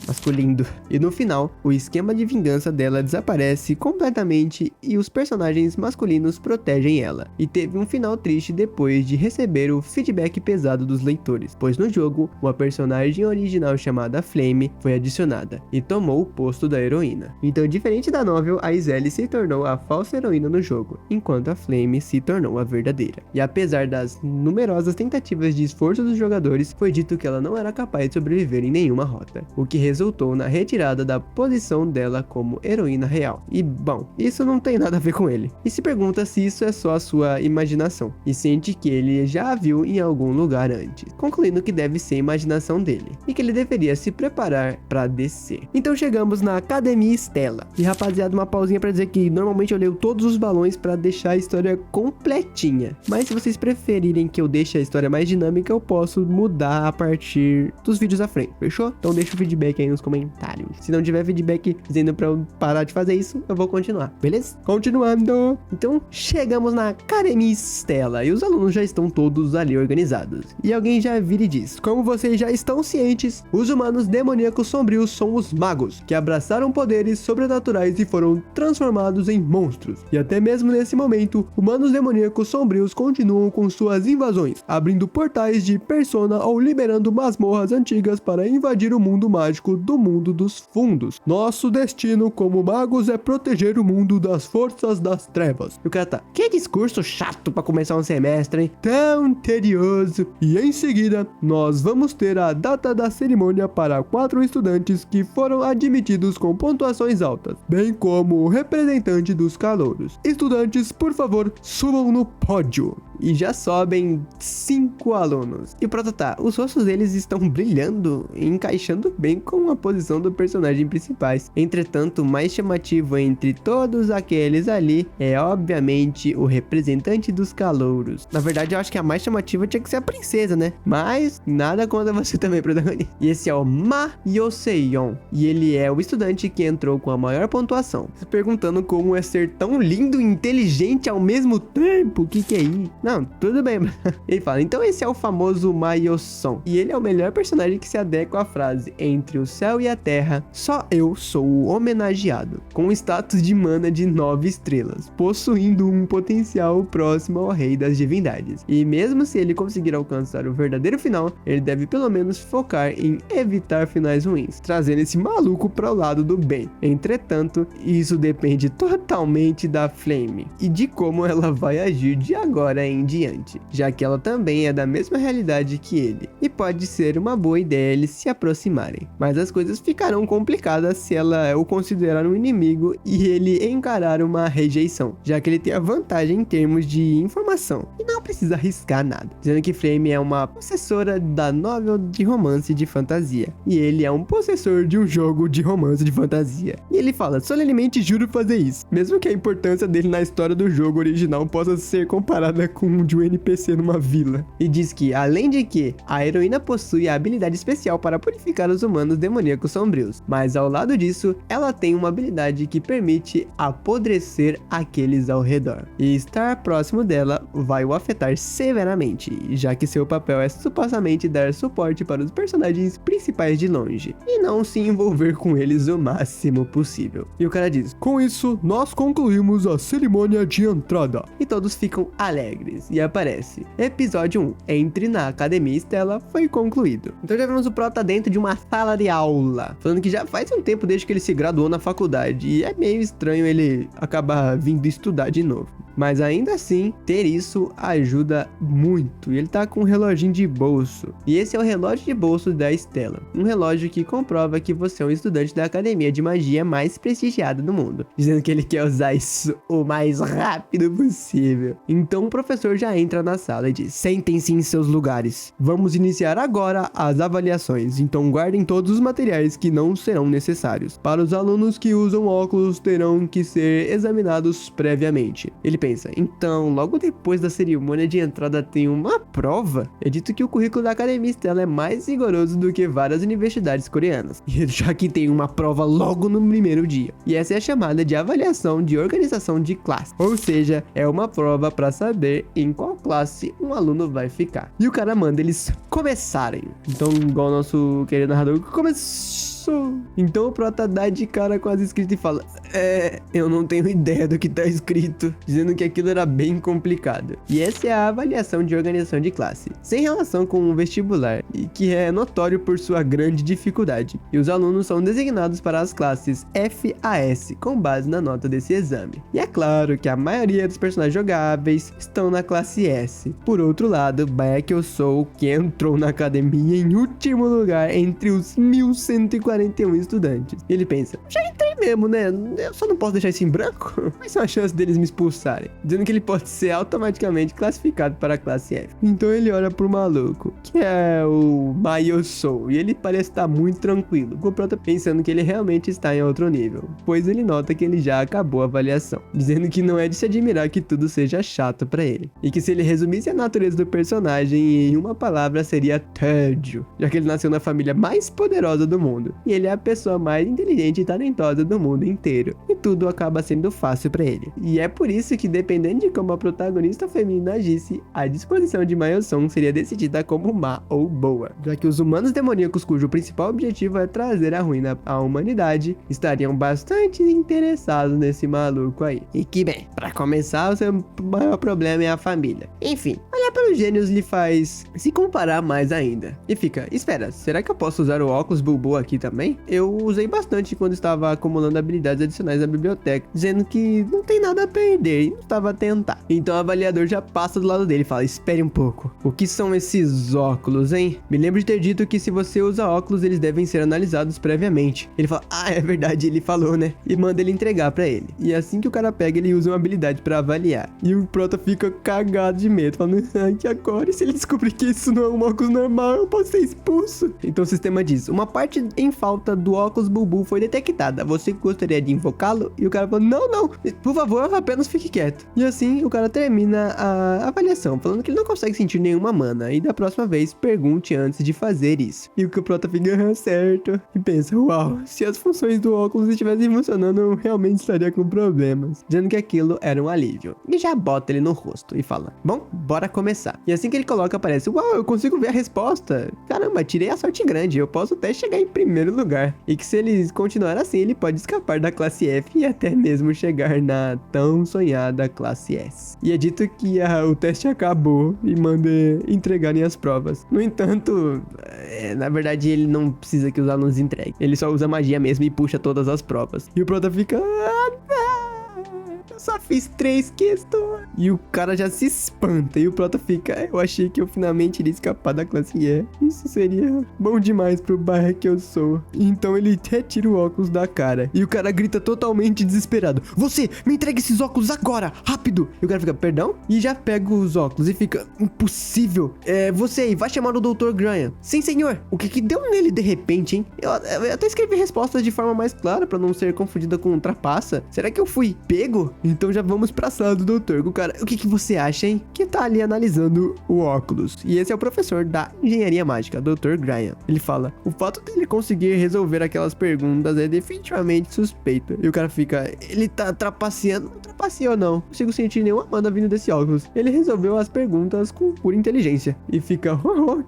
E no final, o esquema de vingança dela desaparece completamente e os personagens masculinos protegem ela. E teve um final triste depois de receber o feedback pesado dos leitores, pois no jogo, uma personagem original chamada Flame foi adicionada e tomou o posto da heroína. Então, diferente da novel, a Aizelle se tornou a falsa heroína no jogo, enquanto a Flame se tornou a verdadeira. E apesar das numerosas tentativas de esforço dos jogadores, foi dito que ela não era capaz de sobreviver em nenhuma rota, o que resultou na retirada da posição dela como heroína real. E bom, isso não tem nada a ver com ele. E se pergunta se isso é só a sua imaginação, e sente que ele já a viu em algum lugar antes, concluindo que deve ser a imaginação dele, e que ele deveria se preparar para descer. Então chegamos na Academia Stella. E rapaziada, uma pausinha para dizer que normalmente eu leio todos os balões para deixar a história completinha, mas se vocês preferirem preferirem que eu deixe a história mais dinâmica, eu posso mudar a partir dos vídeos à frente, fechou? Então deixa o feedback aí nos comentários. Se não tiver feedback dizendo pra eu parar de fazer isso, eu vou continuar, beleza? Continuando! Então, chegamos na Academia Stella e os alunos já estão todos ali organizados. E alguém já vira e diz: como vocês já estão cientes, os humanos demoníacos sombrios são os magos, que abraçaram poderes sobrenaturais e foram transformados em monstros. E até mesmo nesse momento, humanos demoníacos sombrios continuam com suas invasões, abrindo portais de persona ou liberando masmorras antigas para invadir o mundo mágico do mundo dos fundos. Nosso destino como magos é proteger o mundo das forças das trevas. E o cara tá: que discurso chato pra começar um semestre, hein? Tão tedioso. E em seguida, nós vamos ter a data da cerimônia para 4 estudantes que foram admitidos com pontuações altas, bem como o representante dos calouros. Estudantes, por favor, subam no pódio. E já sobem 5 alunos. E pronto, tá. Os rostos deles estão brilhando e encaixando bem com a posição do personagem principais. Entretanto, o mais chamativo entre todos aqueles ali é obviamente o representante dos calouros. Na verdade, eu acho que a mais chamativa tinha que ser a princesa, né? Mas nada contra você também, protagonista. E esse é o Ma Yoseon. E ele é o estudante que entrou com a maior pontuação. Se perguntando como é ser tão lindo e inteligente ao mesmo tempo. O que é isso? Não, tudo bem. Ele fala: então esse é o famoso Ma Yoseon. E ele é o melhor personagem que se adequa à frase: entre o céu e a terra, só eu sou o homenageado, com status de mana de 9 estrelas, possuindo um potencial próximo ao rei das divindades. E mesmo se ele conseguir alcançar o verdadeiro final, ele deve pelo menos focar em evitar finais ruins, trazendo esse maluco para o lado do bem. Entretanto, isso depende totalmente da Flame e de como ela vai agir de agora em diante, já que ela também é da mesma realidade que ele, e pode ser uma boa ideia eles se aproximarem. Mas as coisas ficarão complicadas se ela o considerar um inimigo e ele encarar uma rejeição, já que ele tem a vantagem em termos de informação e não precisa arriscar nada, dizendo que Flame é uma possessora da novel de romance de fantasia e ele é um possessor de um jogo de romance de fantasia. E ele fala: solenemente juro fazer isso, mesmo que a importância dele na história do jogo original possa ser comparada com de um NPC numa vila. E diz que, além de que a heroína possui a habilidade especial para purificar os humanos demoníacos sombrios, mas ao lado disso, ela tem uma habilidade que permite apodrecer aqueles ao redor. E estar próximo dela vai o afetar severamente, já que seu papel é supostamente dar suporte para os personagens principais de longe, e não se envolver com eles o máximo possível. E o cara diz: com isso, nós concluímos a cerimônia de entrada. E todos ficam alegres. E aparece: episódio 1, entre na Academia Stella, foi concluído. Então já vemos o Prota dentro de uma sala de aula, falando que já faz um tempo desde que ele se graduou na faculdade, e é meio estranho ele acabar vindo estudar de novo. Mas ainda assim, ter isso ajuda muito. E ele tá com um reloginho de bolso. E esse é o relógio de bolso da Stella. Um relógio que comprova que você é um estudante da academia de magia mais prestigiada do mundo. Dizendo que ele quer usar isso o mais rápido possível. Então o professor já entra na sala e diz: sentem-se em seus lugares. Vamos iniciar agora as avaliações. Então guardem todos os materiais que não serão necessários. Para os alunos que usam óculos, terão que ser examinados previamente. Ele pensa: então, logo depois da cerimônia de entrada tem uma prova? É dito que o currículo da Academia Stella é mais rigoroso do que várias universidades coreanas, já que tem uma prova logo no primeiro dia. E essa é a chamada de avaliação de organização de classe, ou seja, é uma prova para saber em qual classe um aluno vai ficar. E o cara manda eles começarem. Então, igual o nosso querido narrador, começou. Então o Prota dá de cara com as escritas e fala: eu não tenho ideia do que tá escrito, dizendo que aquilo era bem complicado. E essa é a avaliação de organização de classe, sem relação com o vestibular, e que é notório por sua grande dificuldade. E os alunos são designados para as classes F a S, com base na nota desse exame. E é claro que a maioria dos personagens jogáveis estão na classe S. Por outro lado, Baekhyosou, que entrou na academia em último lugar entre os 1141 estudantes. Ele pensa: já entrei mesmo, né? Eu só não posso deixar isso em branco. Quais são as chances deles me expulsarem? Dizendo que ele pode ser automaticamente classificado para a classe F. Então ele olha pro maluco, que é o Mayosou, e ele parece estar muito tranquilo, com o Prota pensando que ele realmente está em outro nível, pois ele nota que ele já acabou a avaliação, dizendo que não é de se admirar que tudo seja chato pra ele, e que se ele resumisse a natureza do personagem em uma palavra seria tédio, já que ele nasceu na família mais poderosa do mundo, e ele é a pessoa mais inteligente e talentosa do mundo inteiro, e tudo acaba sendo fácil pra ele. E é por isso que, dependendo de como a protagonista feminina agisse, a disposição de Mayosou seria decidida como má ou boa, já que os humanos demoníacos, cujo principal objetivo é trazer a ruína à humanidade, estariam bastante interessados nesse maluco aí. E que bem, pra começar, o seu maior problema é a família. Enfim, olhar para os gênios lhe faz se comparar mais ainda. E fica, espera, será que eu posso usar o óculos Bulbu aqui também? Eu usei bastante quando estava acumulando habilidades adicionais na biblioteca, dizendo que não tem nada a perder e não estava a tentar. Então o avaliador já passa do lado dele e fala, espere um pouco, o que são esses óculos, hein? Me lembro de ter dito que se você usa óculos, eles devem ser analisados previamente. Ele fala, ah, é verdade, ele falou, né? E manda ele entregar pra ele. E assim que o cara pega, ele usa uma habilidade pra avaliar. E o Prota fica cagado de medo, falando, ai, que agora? E se ele descobrir que isso não é um óculos normal, eu posso ser expulso. Então o sistema diz, uma parte em falta do óculos Bulbu foi detectada. Você gostaria de invocá-lo? E o cara fala, não, por favor, apenas fique quieto. E assim o cara termina a avaliação, falando que ele não consegue sentir nenhuma mana. E da próxima vez, pergunte antes de fazer isso. E o que o Prota fica, certo. E pensa, uau, se as funções do óculos estivessem funcionando, eu realmente estaria com problemas. Dizendo que aquilo era um alívio. E já bota ele no rosto e fala, bom, bora começar. E assim que ele coloca, aparece, uau, eu consigo ver a resposta. Caramba, tirei a sorte grande, eu posso até chegar em primeiro lugar. E que se ele continuar assim, ele pode escapar da classe F e até mesmo chegar na tão sonhada classe S. E é dito que o teste acabou e manda entregarem as provas. No entanto, na verdade ele não precisa que os alunos entreguem. Ele só usa magia mesmo e puxa todas as provas. E o Prota fica, eu só fiz 3 questões. E o cara já se espanta. E o Prota fica, eu achei que eu finalmente iria escapar da classe E. Isso seria bom demais pro bairro que eu sou. Então ele retira o óculos da cara. E o cara grita totalmente desesperado, você, me entrega esses óculos agora, rápido. E o cara fica, perdão? E já pega os óculos e fica, impossível. Você aí, vai chamar o Dr. Graham. Sim, senhor. O que deu nele de repente, hein? Eu até escrevi respostas de forma mais clara pra não ser confundida com um trapaça. Será que eu fui pego? Então já vamos pra sala do doutor. O cara, o que você acha, hein? Que tá ali analisando o óculos. E esse é o professor da engenharia mágica, Dr. Graham. Ele fala, o fato dele conseguir resolver aquelas perguntas é definitivamente suspeito. E o cara fica, ele tá trapaceando. Não trapaceou não. Não consigo sentir nenhuma mana vindo desse óculos. Ele resolveu as perguntas com pura inteligência. E fica,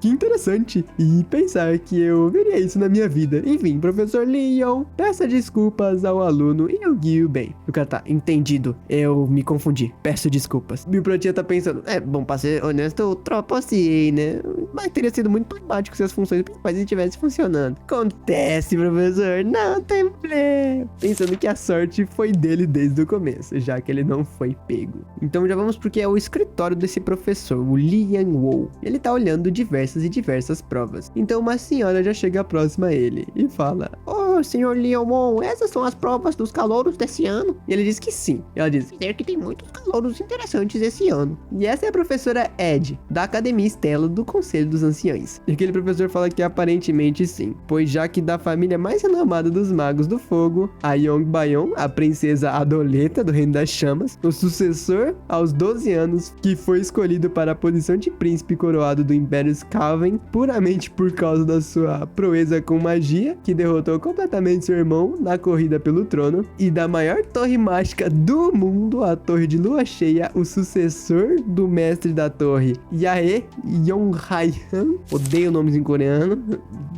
que interessante. E pensar que eu veria isso na minha vida. Enfim, professor Leon, peça desculpas ao aluno e eu guio bem. O cara tá, entendido. Eu me confundi. Peço desculpas. E o Protinha tá pensando, bom, pra ser honesto, eu trapaceei, né? Mas teria sido muito pragmático se as funções principais estivessem funcionando. Acontece, professor, não tem problema. Pensando que a sorte foi dele desde o começo, já que ele não foi pego. Então já vamos porque é o escritório desse professor, o Lian Wou. Ele tá olhando diversas provas. Então uma senhora já chega próxima a ele e fala, senhor Lian Wou, essas são as provas dos calouros desse ano? E ele diz que sim. E ela diz, que tem muitos calouros interessantes esse ano. E essa é a professora Ed, da Academia Estela do Conselho dos Anciões. E aquele professor fala que aparentemente sim, pois já que da família mais renomada dos magos do fogo, a Yong Bayon, a princesa Adoleta do Reino das Chamas, o sucessor aos 12 anos, que foi escolhido para a posição de príncipe coroado do Império Skaven, puramente por causa da sua proeza com magia, que derrotou completamente seu irmão na corrida pelo trono, e da maior torre mágica do mundo, a Torre de Lua Cheia, o sucessor do mestre da torre, Yae Yonghaihan, odeio nomes em coreano,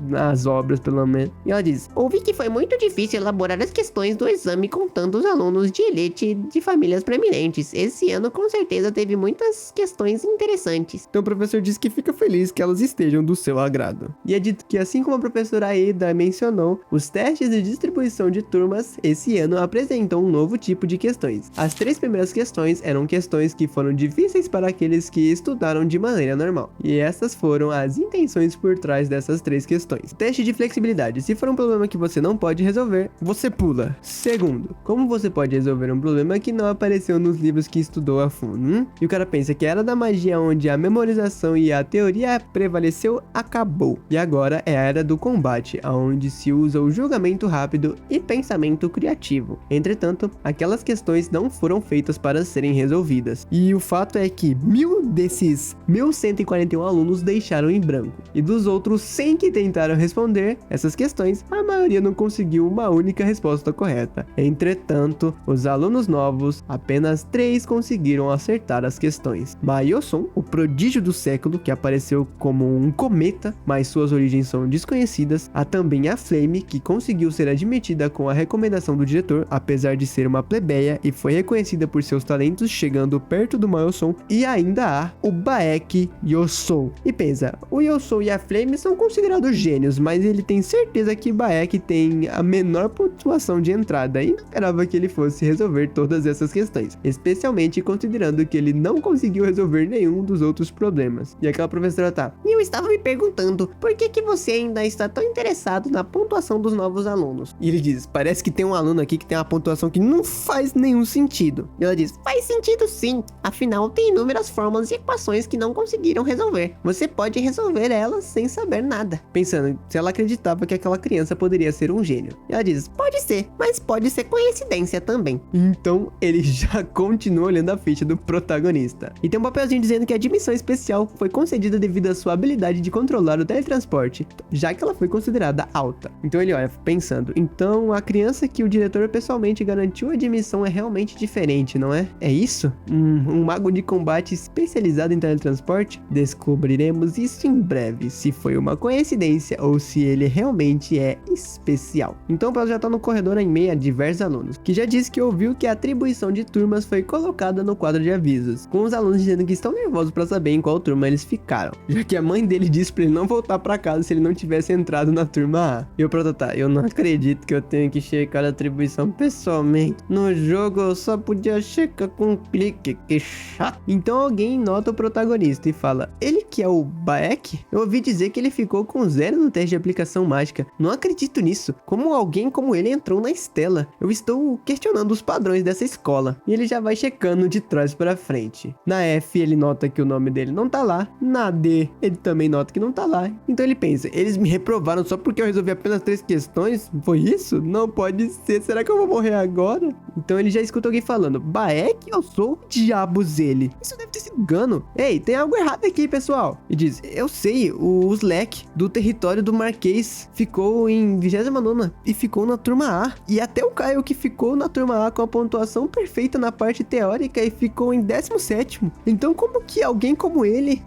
nas obras pelo menos, e ela diz, ouvi que foi muito difícil elaborar as questões do exame contando os alunos de elite de famílias proeminentes. Esse ano com certeza teve muitas questões interessantes. Então o professor diz que fica feliz que elas estejam do seu agrado. E é dito que assim como a professora Eda mencionou, os testes testes de distribuição de turmas esse ano apresentam um novo tipo de questões. As 3 primeiras questões eram questões que foram difíceis para aqueles que estudaram de maneira normal. E essas foram as intenções por trás dessas 3 questões. Teste de flexibilidade. Se for um problema que você não pode resolver, você pula. Segundo, como você pode resolver um problema que não apareceu nos livros que estudou a fundo? E o cara pensa que a era da magia onde a memorização e a teoria prevaleceu acabou. E agora é a era do combate, onde se usa o julgamento rápido e pensamento criativo. Entretanto, aquelas questões não foram feitas para serem resolvidas. E o fato é que 1000 desses 1141 alunos deixaram em branco. E dos outros 100 que tentaram responder essas questões, a maioria não conseguiu uma única resposta correta. Entretanto, os alunos novos, apenas 3 conseguiram acertar as questões. Maioson, o prodígio do século, que apareceu como um cometa, mas suas origens são desconhecidas. Há também a Flame, que conseguiu ser admitida com a recomendação do diretor, apesar de ser uma plebeia, e foi reconhecida por seus talentos, chegando perto do Maioson. E ainda há o Baek Yosou. E pensa, o Yosou e a Flame são considerados gênios, mas ele tem certeza que Baek tem a menor pontuação de entrada e não esperava que ele fosse resolver todas essas questões, especialmente considerando que ele não conseguiu resolver nenhum dos outros problemas. E aquela professora tá: "E eu estava me perguntando, por que você ainda está tão interessado na pontuação dos novos alunos?" E ele diz: "Parece que tem um aluno aqui que tem uma pontuação que não faz nenhum sentido." E ela diz: "Faz sentido sim, afinal tem inúmeras fórmulas e equações que não conseguiram resolver. Você pode resolver elas sem saber nada." Pensando se ela acreditava que aquela criança poderia ser um gênio. E ela diz: "Pode ser, mas pode ser coincidência também." Então ele já continua olhando a ficha do protagonista. E tem um papelzinho dizendo que a admissão especial foi concedida devido à sua habilidade de controlar o teletransporte, já que ela foi considerada alta. Então ele olha pensando: então a criança que o diretor pessoalmente garantiu a admissão é realmente diferente, não é? É isso? Um mago de combate especializado em teletransporte? Descobriremos isso em breve, se foi uma coincidência ou se ele realmente é especial. Então o Paulo já tá no corredor em meio a diversos alunos, que já disse que ouviu que a atribuição de turmas foi colocada no quadro de avisos, com os alunos dizendo que estão nervosos para saber em qual turma eles ficaram, já que a mãe dele disse para ele não voltar para casa se ele não tivesse entrado na turma A. E o Proto tá: "Eu não acredito que eu tenho que checar a atribuição pessoalmente. No jogo eu só podia checar com um clique, que chato." Então alguém nota o protagonista e fala: "Ele que é o Baek? Eu ouvi dizer que ele ficou com 0 no teste de aplicação mágica. Não acredito nisso. Como alguém como ele entrou na Estela? Eu estou questionando os padrões dessa escola." E ele já vai checando de trás para frente. Na F ele nota que o nome dele não tá lá. Na D ele também nota que não tá lá. Então ele pensa: eles me reprovaram só porque eu resolvi apenas 3 questões? Foi isso? Não pode ser. Será que eu vou morrer agora? Então ele já escuta alguém falando: "Baek, eu sou diabos ele. Isso deve ter sido engano. Ei, tem algo errado aqui, pessoal." E diz: "Eu sei, o Slack do território do Marquês ficou em 29ª e ficou na turma A. E até o Caio que ficou na turma A com a pontuação perfeita na parte teórica e ficou em 17º. Então como que alguém como ele...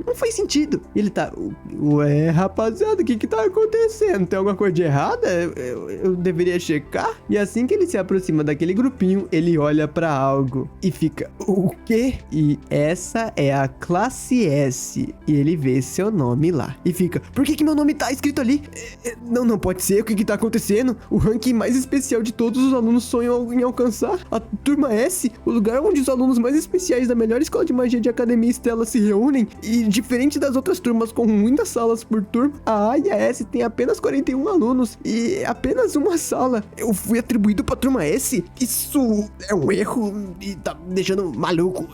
não faz sentido." E ele tá: "Ué, rapaziada, o que tá acontecendo? Tem alguma coisa de errada? Eu deveria checar?" E assim que ele se aproxima daquele grupinho, ele olha pra algo e fica: "O quê?" E essa é a classe S. E ele vê seu nome lá e fica: "Por que meu nome tá escrito ali? Não pode ser. O que tá acontecendo? O ranking mais especial de todos os alunos sonham em alcançar? A turma S, o lugar onde os alunos mais especiais da melhor escola de magia de Academia Estela se reúnem. E diferente das outras turmas com muitas salas por turma, a A e a S tem apenas 41 alunos e apenas uma sala. Eu fui atribuído pra turma S? Isso é um erro e tá me deixando maluco.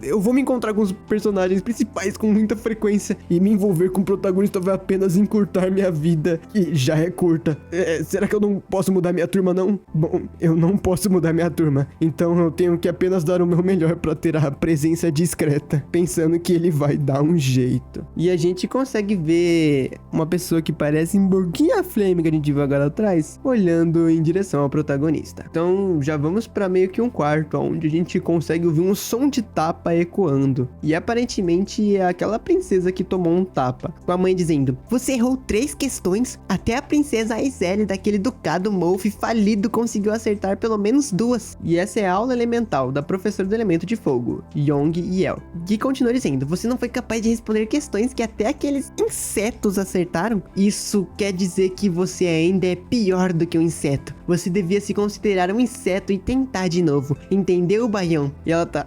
Eu vou me encontrar com os personagens principais com muita frequência e me envolver com o protagonista vai apenas encurtar minha vida, que já é curta. Será que eu não posso mudar minha turma, não? Bom, eu não posso mudar minha turma, então eu tenho que apenas dar o meu melhor pra ter a presença discreta, pensando que ele vai dar um jeito." E a gente consegue ver uma pessoa que parece um pouquinho a Flame que a gente viu agora atrás, olhando em direção ao protagonista. Então já vamos pra meio que um quarto, onde a gente consegue ouvir um som de tapa ecoando. E aparentemente é aquela princesa que tomou um tapa, com a mãe dizendo: "Você errou 3 questões, até a princesa Aizelle daquele ducado Molf falido conseguiu acertar pelo menos 2. E essa é a aula elemental da professora do elemento de fogo, Yong Yel, que continua dizendo: "Você não foi capaz de responder questões que até aqueles insetos acertaram? Isso quer dizer que você ainda é pior do que um inseto. Você devia se considerar um inseto e tentar de novo. Entendeu, Baião? E ela tá...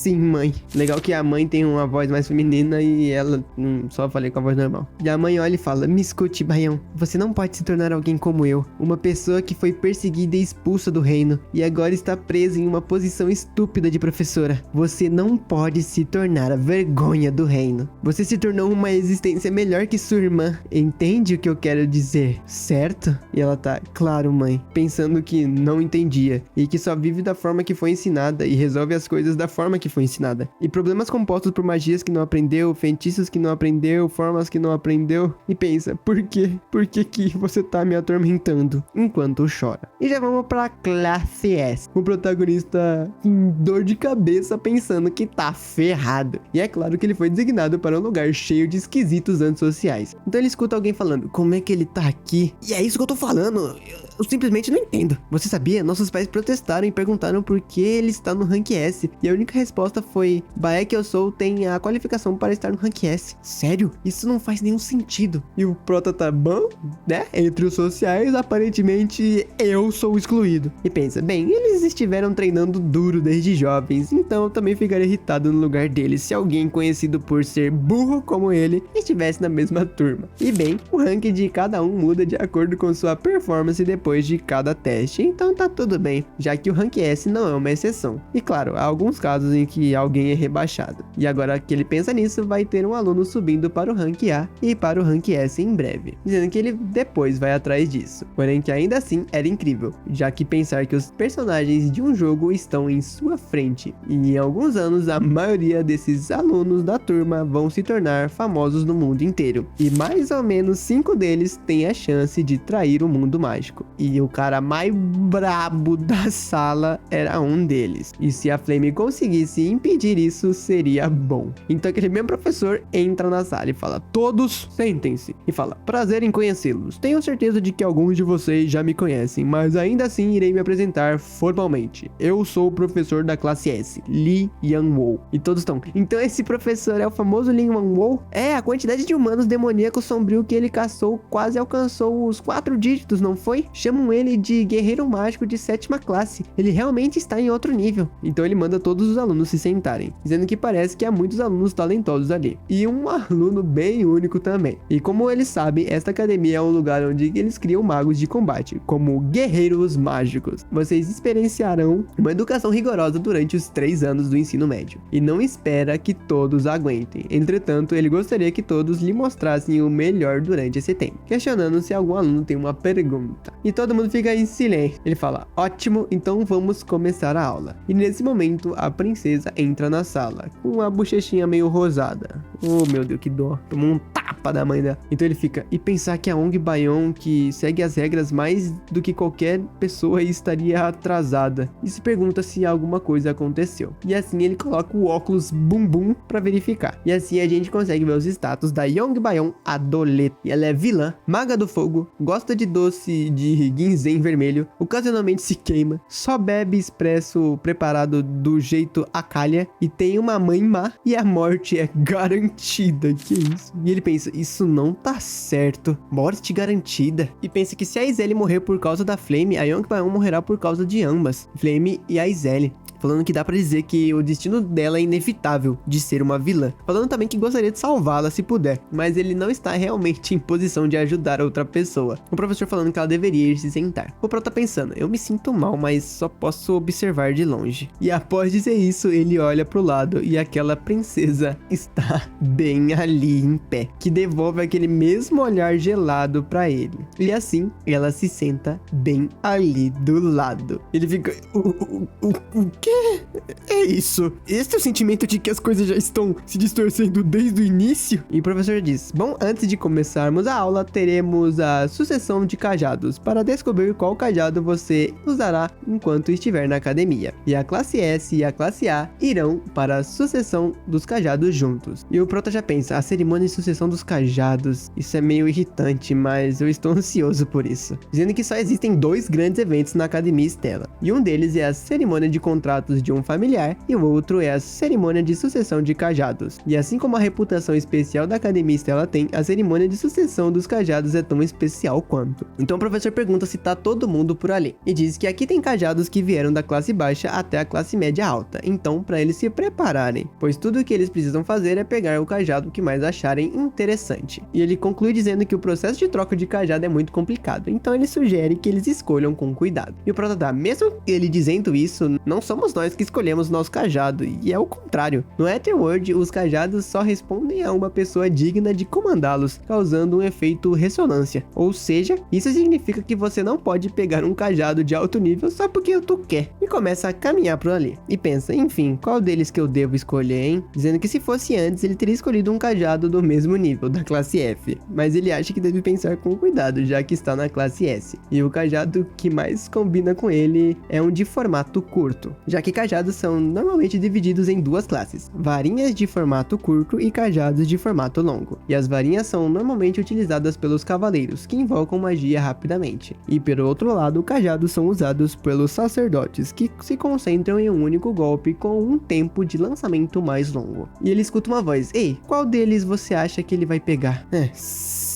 Sim, mãe. Legal que a mãe tem uma voz mais feminina e ela só falei com a voz normal. E a mãe olha e fala: me escute, Baião. Você não pode se tornar alguém como eu. Uma pessoa que foi perseguida e expulsa do reino e agora está presa em uma posição estúpida de professora. Você não pode se tornar a vergonha do reino. Você se tornou uma existência melhor que sua irmã. Entende o que eu quero dizer, certo? E ela tá: claro, mãe. Pensando que não entendia e que só vive da forma que foi ensinada e resolve as coisas da forma que foi ensinada. E problemas compostos por magias que não aprendeu, feitiços que não aprendeu, formas que não aprendeu. E pensa: por quê? Por que que você tá me atormentando? Enquanto chora. E já vamos pra classe S. O protagonista com dor de cabeça pensando que tá ferrado. E é claro que ele foi designado para um lugar cheio de esquisitos antissociais. Então ele escuta alguém falando: como é que ele tá aqui? E é isso que eu tô falando. Eu simplesmente não entendo. Você sabia? Nossos pais protestaram e perguntaram por que ele está no Rank S. E a única resposta foi: Baek eu sou tem a qualificação para estar no Rank S. Sério? Isso não faz nenhum sentido. E o prota tá bom, né? Entre os sociais, aparentemente eu sou excluído. E pensa: bem, eles estiveram treinando duro desde jovens, então eu também ficaria irritado no lugar deles se alguém conhecido por ser burro como ele estivesse na mesma turma. E bem, o rank de cada um muda de acordo com sua performance depois de cada teste, então tá tudo bem, já que o Rank S não é uma exceção. E claro, há alguns casos em que alguém é rebaixado. E agora que ele pensa nisso, vai ter um aluno subindo para o Rank A e para o Rank S em breve, dizendo que ele depois vai atrás disso. Porém que ainda assim era incrível, já que pensar que os personagens de um jogo estão em sua frente, e em alguns anos a maioria desses alunos da turma vão se tornar famosos no mundo inteiro. E mais ou menos 5 deles têm a chance de trair o mundo mágico. E o cara mais brabo da sala era um deles. E se a Flame conseguisse impedir isso, seria bom. Então aquele mesmo professor entra na sala e fala: todos sentem-se. E fala: prazer em conhecê-los. Tenho certeza de que alguns de vocês já me conhecem, mas ainda assim irei me apresentar formalmente. Eu sou o professor da classe S, Li Yanwo. E todos estão: então esse professor é o famoso Li Yanwo? É, a quantidade de humanos demoníacos sombrio que ele caçou quase alcançou os 4 dígitos, não foi? Chamam ele de guerreiro mágico de 7ª classe. Ele realmente está em outro nível. Então ele manda todos os alunos se sentarem, dizendo que parece que há muitos alunos talentosos ali. E um aluno bem único também. E como eles sabem, esta academia é um lugar onde eles criam magos de combate, como guerreiros mágicos. Vocês experienciarão uma educação rigorosa durante os 3 anos do ensino médio. E não espera que todos aguentem. Entretanto, ele gostaria que todos lhe mostrassem o melhor durante esse tempo, questionando se algum aluno tem uma pergunta. E todo mundo fica em silêncio. Ele fala: ótimo, então vamos começar a aula. E nesse momento, a princesa entra na sala, com a bochechinha meio rosada. Oh meu Deus, que dó. Tomou um tapa da mãe dela. Então ele fica: e pensar que a ONG Baion, que segue as regras mais do que qualquer pessoa, estaria atrasada. E se pergunta se alguma coisa aconteceu. E assim ele coloca o óculos bumbum pra verificar. E assim a gente consegue ver os status da Yong Baion Adoleta. E ela é vilã, maga do fogo, gosta de doce de ginseng vermelho, ocasionalmente se queima, só bebe expresso preparado do jeito Acalia e tem uma mãe má e a morte é garantida. Que isso? E ele pensa: isso não tá certo. Morte garantida. E pensa que se a Izelle morrer por causa da Flame, a Yong Baion morrerá por causa de ambas, Flame e a Izelle. Falando que dá pra dizer que o destino dela é inevitável de ser uma vilã. Falando também que gostaria de salvá-la se puder, mas ele não está realmente em posição de ajudar outra pessoa. O professor falando que ela deveria ir se sentar. O Pro tá pensando: eu me sinto mal, mas só posso observar de longe. E após dizer isso, ele olha pro lado e aquela princesa está bem ali em pé, que devolve aquele mesmo olhar gelado pra ele. E assim, ela se senta bem ali do lado. Ele fica: o quê? É isso? Este é o sentimento de que as coisas já estão se distorcendo desde o início? E o professor diz: bom, antes de começarmos a aula, teremos a sucessão de cajados para descobrir qual cajado você usará enquanto estiver na academia. E a classe S e a classe A irão para a sucessão dos cajados juntos. E o Prota já pensa: a cerimônia de sucessão dos cajados, isso é meio irritante, mas eu estou ansioso por isso. Dizendo que só existem 2 grandes eventos na Academia Stella. E um deles é a cerimônia de contrato de um sucessão familiar e o outro é a cerimônia de sucessão de cajados. E assim como a reputação especial da Academia Estela tem, a cerimônia de sucessão dos cajados é tão especial quanto. Então o professor pergunta se tá todo mundo por ali, e diz que aqui tem cajados que vieram da classe baixa até a classe média alta, então para eles se prepararem, pois tudo o que eles precisam fazer é pegar o cajado que mais acharem interessante. E ele conclui dizendo que o processo de troca de cajado é muito complicado, então ele sugere que eles escolham com cuidado. E o Prota dá, mesmo ele dizendo isso, não somos nós que escolhemos nosso cajado, e é o contrário. No Etherworld, os cajados só respondem a uma pessoa digna de comandá-los, causando um efeito ressonância. Ou seja, isso significa que você não pode pegar um cajado de alto nível só porque tu quer. E começa a caminhar por ali. E pensa, enfim, qual deles que eu devo escolher, hein? Dizendo que se fosse antes, ele teria escolhido um cajado do mesmo nível, da classe F. Mas ele acha que deve pensar com cuidado, já que está na classe S. E o cajado que mais combina com ele é um de formato curto, já que cajados são normalmente divididos em duas classes: varinhas de formato curto e cajados de formato longo. E as varinhas são normalmente utilizadas pelos cavaleiros, que invocam magia rapidamente. E pelo outro lado, cajados são usados pelos sacerdotes, que se concentram em um único golpe com um tempo de lançamento mais longo. E ele escuta uma voz: ei, qual deles você acha que ele vai pegar?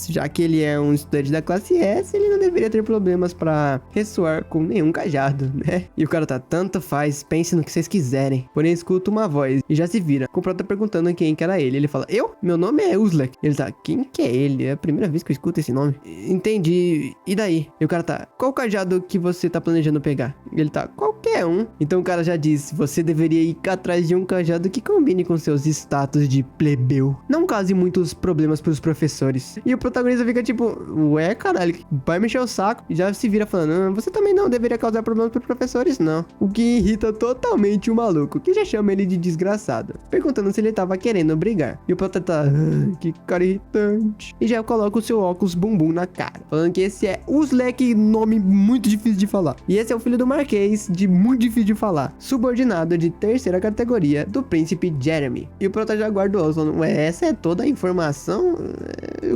Já que ele é um estudante da classe S, ele não deveria ter problemas pra ressoar com nenhum cajado, né? E o cara tá, tanto faz, pense no que vocês quiserem. Porém, escuta uma voz e já se vira. O Prota perguntando quem que era ele. Ele fala, eu? Meu nome é Uzlek. Ele tá, quem que é ele? É a primeira vez que eu escuto esse nome. Entendi. E daí? E o cara tá, qual cajado que você tá planejando pegar? E ele tá, qualquer um. Então o cara já diz, você deveria ir atrás de um cajado que combine com seus status de plebeu. Não cause muitos problemas pros professores. E o protagonista fica tipo, ué, caralho, vai mexer o saco. E já se vira falando, você também não deveria causar problemas pros professores, não. O que irrita totalmente o maluco, que já chama ele de desgraçado, perguntando se ele tava querendo brigar. E o Prota tá, que cara irritante. E já coloca o seu óculos bumbum na cara, falando que esse é Uzlek, nome muito difícil de falar. E esse é o filho do Marquês, de muito difícil de falar, subordinado de terceira categoria do príncipe Jeremy. E o Prota já guardou, falando, ué, essa é toda a informação?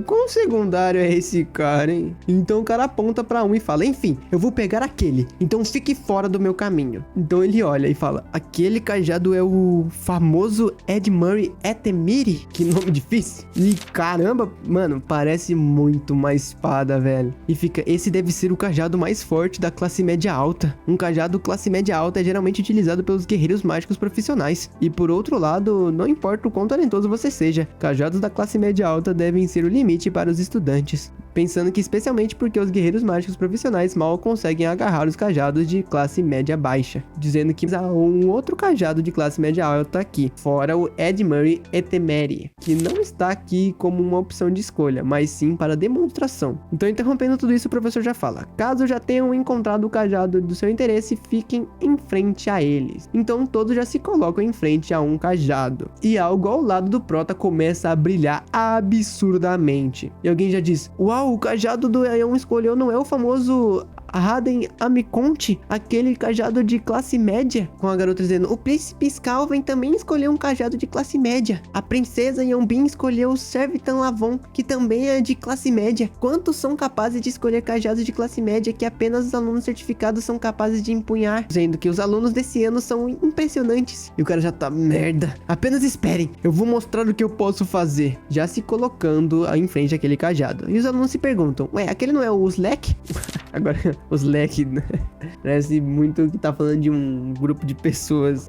Quão secundário é esse cara, hein? Então o cara aponta pra um e fala, enfim, eu vou pegar aquele, então fique fora do meu caminho. Então ele olha e fala, aquele cajado é o famoso Ed Murray Etemiri? Que nome difícil. E caramba, mano, parece muito uma espada, velho. E fica, esse deve ser o cajado mais forte da classe média alta. Um cajado classe média alta é geralmente utilizado pelos guerreiros mágicos profissionais. E por outro lado, não importa o quão talentoso você seja, cajados da classe média alta devem ser o limite para os estudantes. Pensando que especialmente porque os guerreiros mágicos profissionais mal conseguem agarrar os cajados de classe média baixa, dizendo que há um outro cajado de classe média alta aqui, fora o Ed Murray Etemeri, que não está aqui como uma opção de escolha, mas sim para demonstração. Então, interrompendo tudo isso, o professor já fala, caso já tenham encontrado o cajado do seu interesse, fiquem em frente a eles. Então todos já se colocam em frente a um cajado, e algo ao lado do Prota começa a brilhar absurdamente. E alguém já diz, uau, o cajado do Aeon escolheu não é o famoso Raden Amiconte, aquele cajado de classe média? Com a garota dizendo, o príncipe Scalven também escolheu um cajado de classe média. A princesa Yonbin escolheu o Servitan Lavon, que também é de classe média. Quantos são capazes de escolher cajados de classe média que apenas os alunos certificados são capazes de empunhar? Dizendo que os alunos desse ano são impressionantes. E o cara já tá, merda, apenas esperem, eu vou mostrar o que eu posso fazer. Já se colocando em frente àquele cajado. E os alunos se perguntam, ué, aquele não é o Uzlek? Agora, Uzlek, né? Parece muito que tá falando de um grupo de pessoas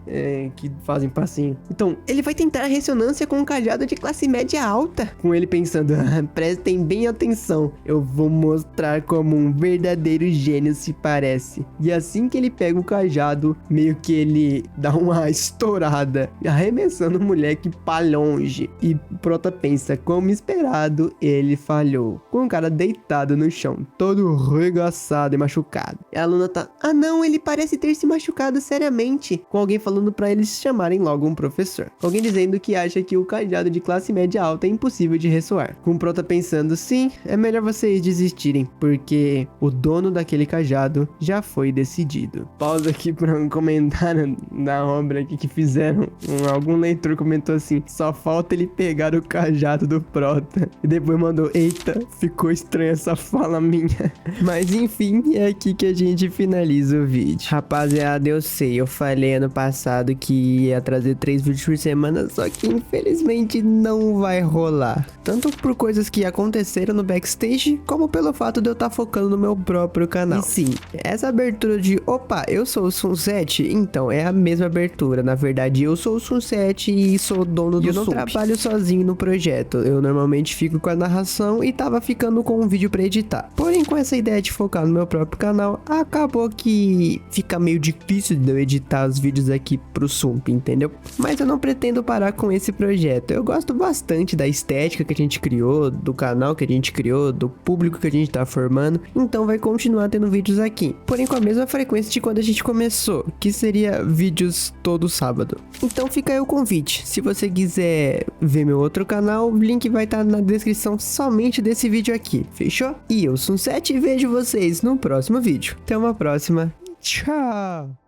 que fazem passinho. Então, ele vai tentar a ressonância com um cajado de classe média alta. Com ele pensando, prestem bem atenção, eu vou mostrar como um verdadeiro gênio se parece. E assim que ele pega o cajado, meio que ele dá uma estourada, arremessando o moleque pra longe. E Prota pensa, como esperado, ele falhou. Com o cara deitado no chão, todo regaçado e machucado. E a aluna tá, ah não, ele parece ter se machucado seriamente. Com alguém falando pra eles chamarem logo um professor. Com alguém dizendo que acha que o cajado de classe média alta é impossível de ressoar. Com o Prota pensando, sim, é melhor vocês desistirem, porque o dono daquele cajado já foi decidido. Pausa aqui pra um comentário da obra aqui que fizeram. Algum leitor comentou assim, só falta ele pegar o cajado do Prota. E depois mandou, eita, ficou estranha essa fala minha. Mas enfim, é aqui que a gente finaliza finalizo o vídeo. Rapaziada, eu sei, eu falei ano passado que ia trazer 3 vídeos por semana, só que infelizmente não vai rolar. Tanto por coisas que aconteceram no backstage, como pelo fato de eu estar focando no meu próprio canal. E sim, essa abertura de opa, eu sou o Sunset, então é a mesma abertura. Na verdade, eu sou o Sunset e sou dono do Sump. Eu não trabalho sozinho no projeto, eu normalmente fico com a narração e tava ficando com um vídeo pra editar. Porém, com essa ideia de focar no meu próprio canal, acabou que fica meio difícil de eu editar os vídeos aqui pro Sump, entendeu? Mas eu não pretendo parar com esse projeto. Eu gosto bastante da estética que a gente criou, do canal que a gente criou, do público que a gente tá formando, então vai continuar tendo vídeos aqui. Porém, com a mesma frequência de quando a gente começou, que seria vídeos todo sábado. Então fica aí o convite. Se você quiser ver meu outro canal, o link vai estar na descrição somente desse vídeo aqui, fechou? E eu, Sunset, e vejo vocês no próximo vídeo. Até uma próxima. Tchau!